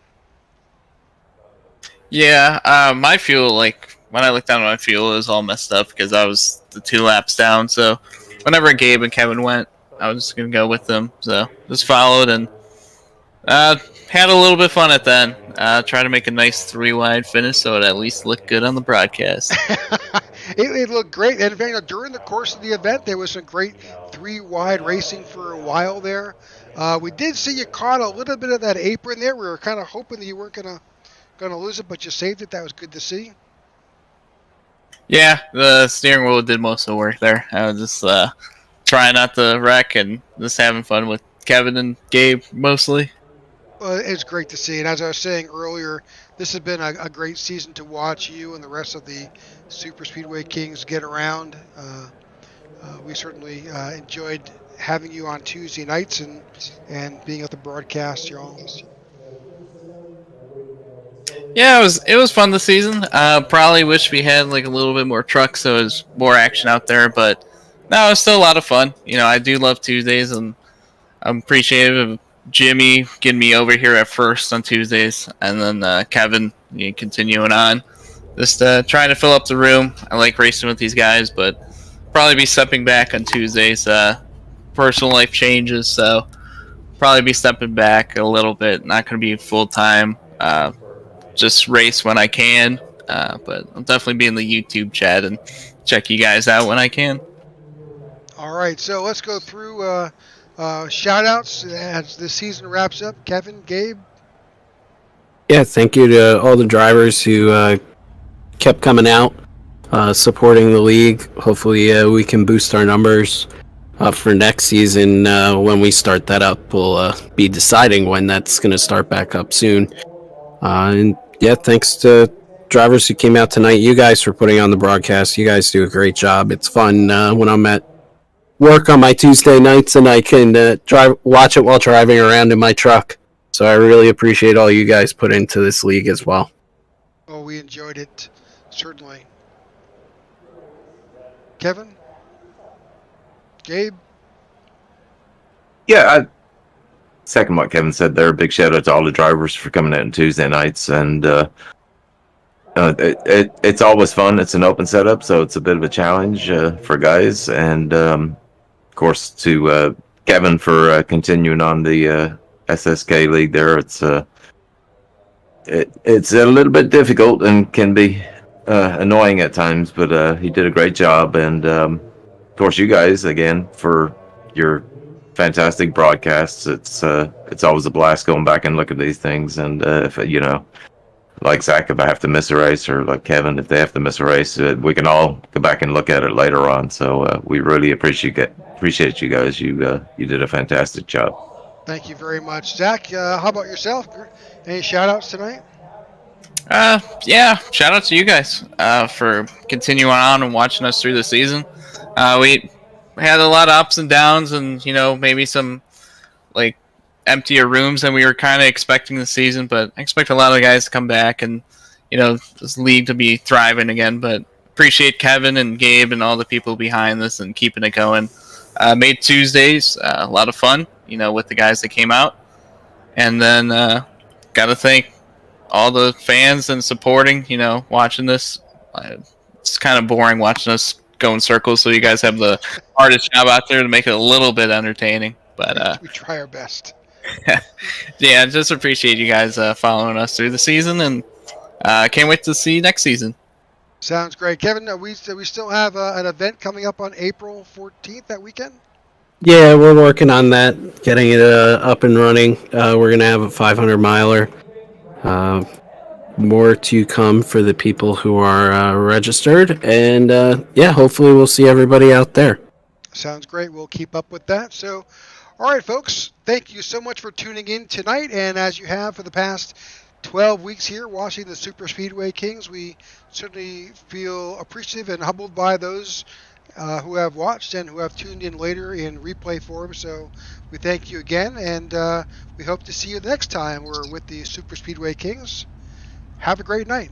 Yeah, my fuel, like, when I looked down at my fuel, it was all messed up because I was the 2 laps down. So whenever Gabe and Kevin went, I was just going to go with them. So just followed, and Had a little bit of fun at that. Try to make a nice 3-wide finish so it at least looked good on the broadcast. It looked great. And in fact, during the course of the event, there was some great 3-wide racing for a while there. We did see you caught a little bit of that apron there. We were kind of hoping that you weren't gonna lose it, but you saved it. That was good to see. Yeah, the steering wheel did most of the work there. I was just trying not to wreck and just having fun with Kevin and Gabe mostly. It's great to see. And as I was saying earlier, this has been a great season to watch you and the rest of the Super Speedway Kings get around. We certainly enjoyed having you on Tuesday nights and being at the broadcast, y'all. Yeah, it was fun this season. Probably wish we had like a little bit more trucks so there's more action out there, but no, it was still a lot of fun. You know, I do love Tuesdays, and I'm appreciative of Jimmy getting me over here at first on Tuesdays, and then Kevin continuing on. Just trying to fill up the room. I like racing with these guys, but probably be stepping back on Tuesdays. Personal life changes, so probably be stepping back a little bit. Not going to be full time. Just race when I can, but I'll definitely be in the YouTube chat and check you guys out when I can. All right, so let's go through shout outs as the season wraps up. Kevin, Gabe? Yeah, thank you to all the drivers who kept coming out, supporting the league. Hopefully we can boost our numbers for next season. When we start that up, we'll be deciding when that's going to start back up soon. And yeah, thanks to drivers who came out tonight. You guys for putting on the broadcast. You guys do a great job. It's fun when I'm at work on my Tuesday nights and I can watch it while driving around in my truck. So I really appreciate all you guys put into this league as well. Oh, we enjoyed it, certainly. Kevin? Gabe? Yeah, I second what Kevin said there. Big shout out to all the drivers for coming out on Tuesday nights, and it's always fun. It's an open setup, so it's a bit of a challenge for guys, and of course to Kevin for continuing on the SSK league. There, it's a little bit difficult and can be annoying at times, but he did a great job, and of course you guys again for your fantastic broadcasts. It's always a blast going back and look at these things, and if like Zach, if I have to miss a race, or like Kevin, if they have to miss a race, we can all go back and look at it later on. So we really appreciate you guys. You did a fantastic job. Thank you very much. Zach, how about yourself? Any shout outs tonight? Yeah, shout out to you guys for continuing on and watching us through the season. We had a lot of ups and downs, and maybe some like emptier rooms than we were kind of expecting this season, but I expect a lot of the guys to come back and this league to be thriving again. But appreciate Kevin and Gabe and all the people behind this and keeping it going. Made Tuesdays a lot of fun, with the guys that came out, and then gotta thank all the fans and supporting, watching this. It's kind of boring watching us go in circles, so you guys have the hardest job out there to make it a little bit entertaining. But we try our best. Yeah, just appreciate you guys following us through the season, and can't wait to see you next season. Sounds great. Kevin, we still have an event coming up on April 14th that weekend? Yeah, we're working on that, getting it up and running. We're going to have a 500-miler. More to come for the people who are registered. And, yeah, hopefully we'll see everybody out there. Sounds great. We'll keep up with that. So, all right, folks, thank you so much for tuning in tonight. And as you have for the past 12 weeks here watching the Super Speedway Kings, we certainly feel appreciative and humbled by those who have watched and who have tuned in later in replay form. So we thank you again, and we hope to see you next time we're with the Super Speedway Kings. Have a great night.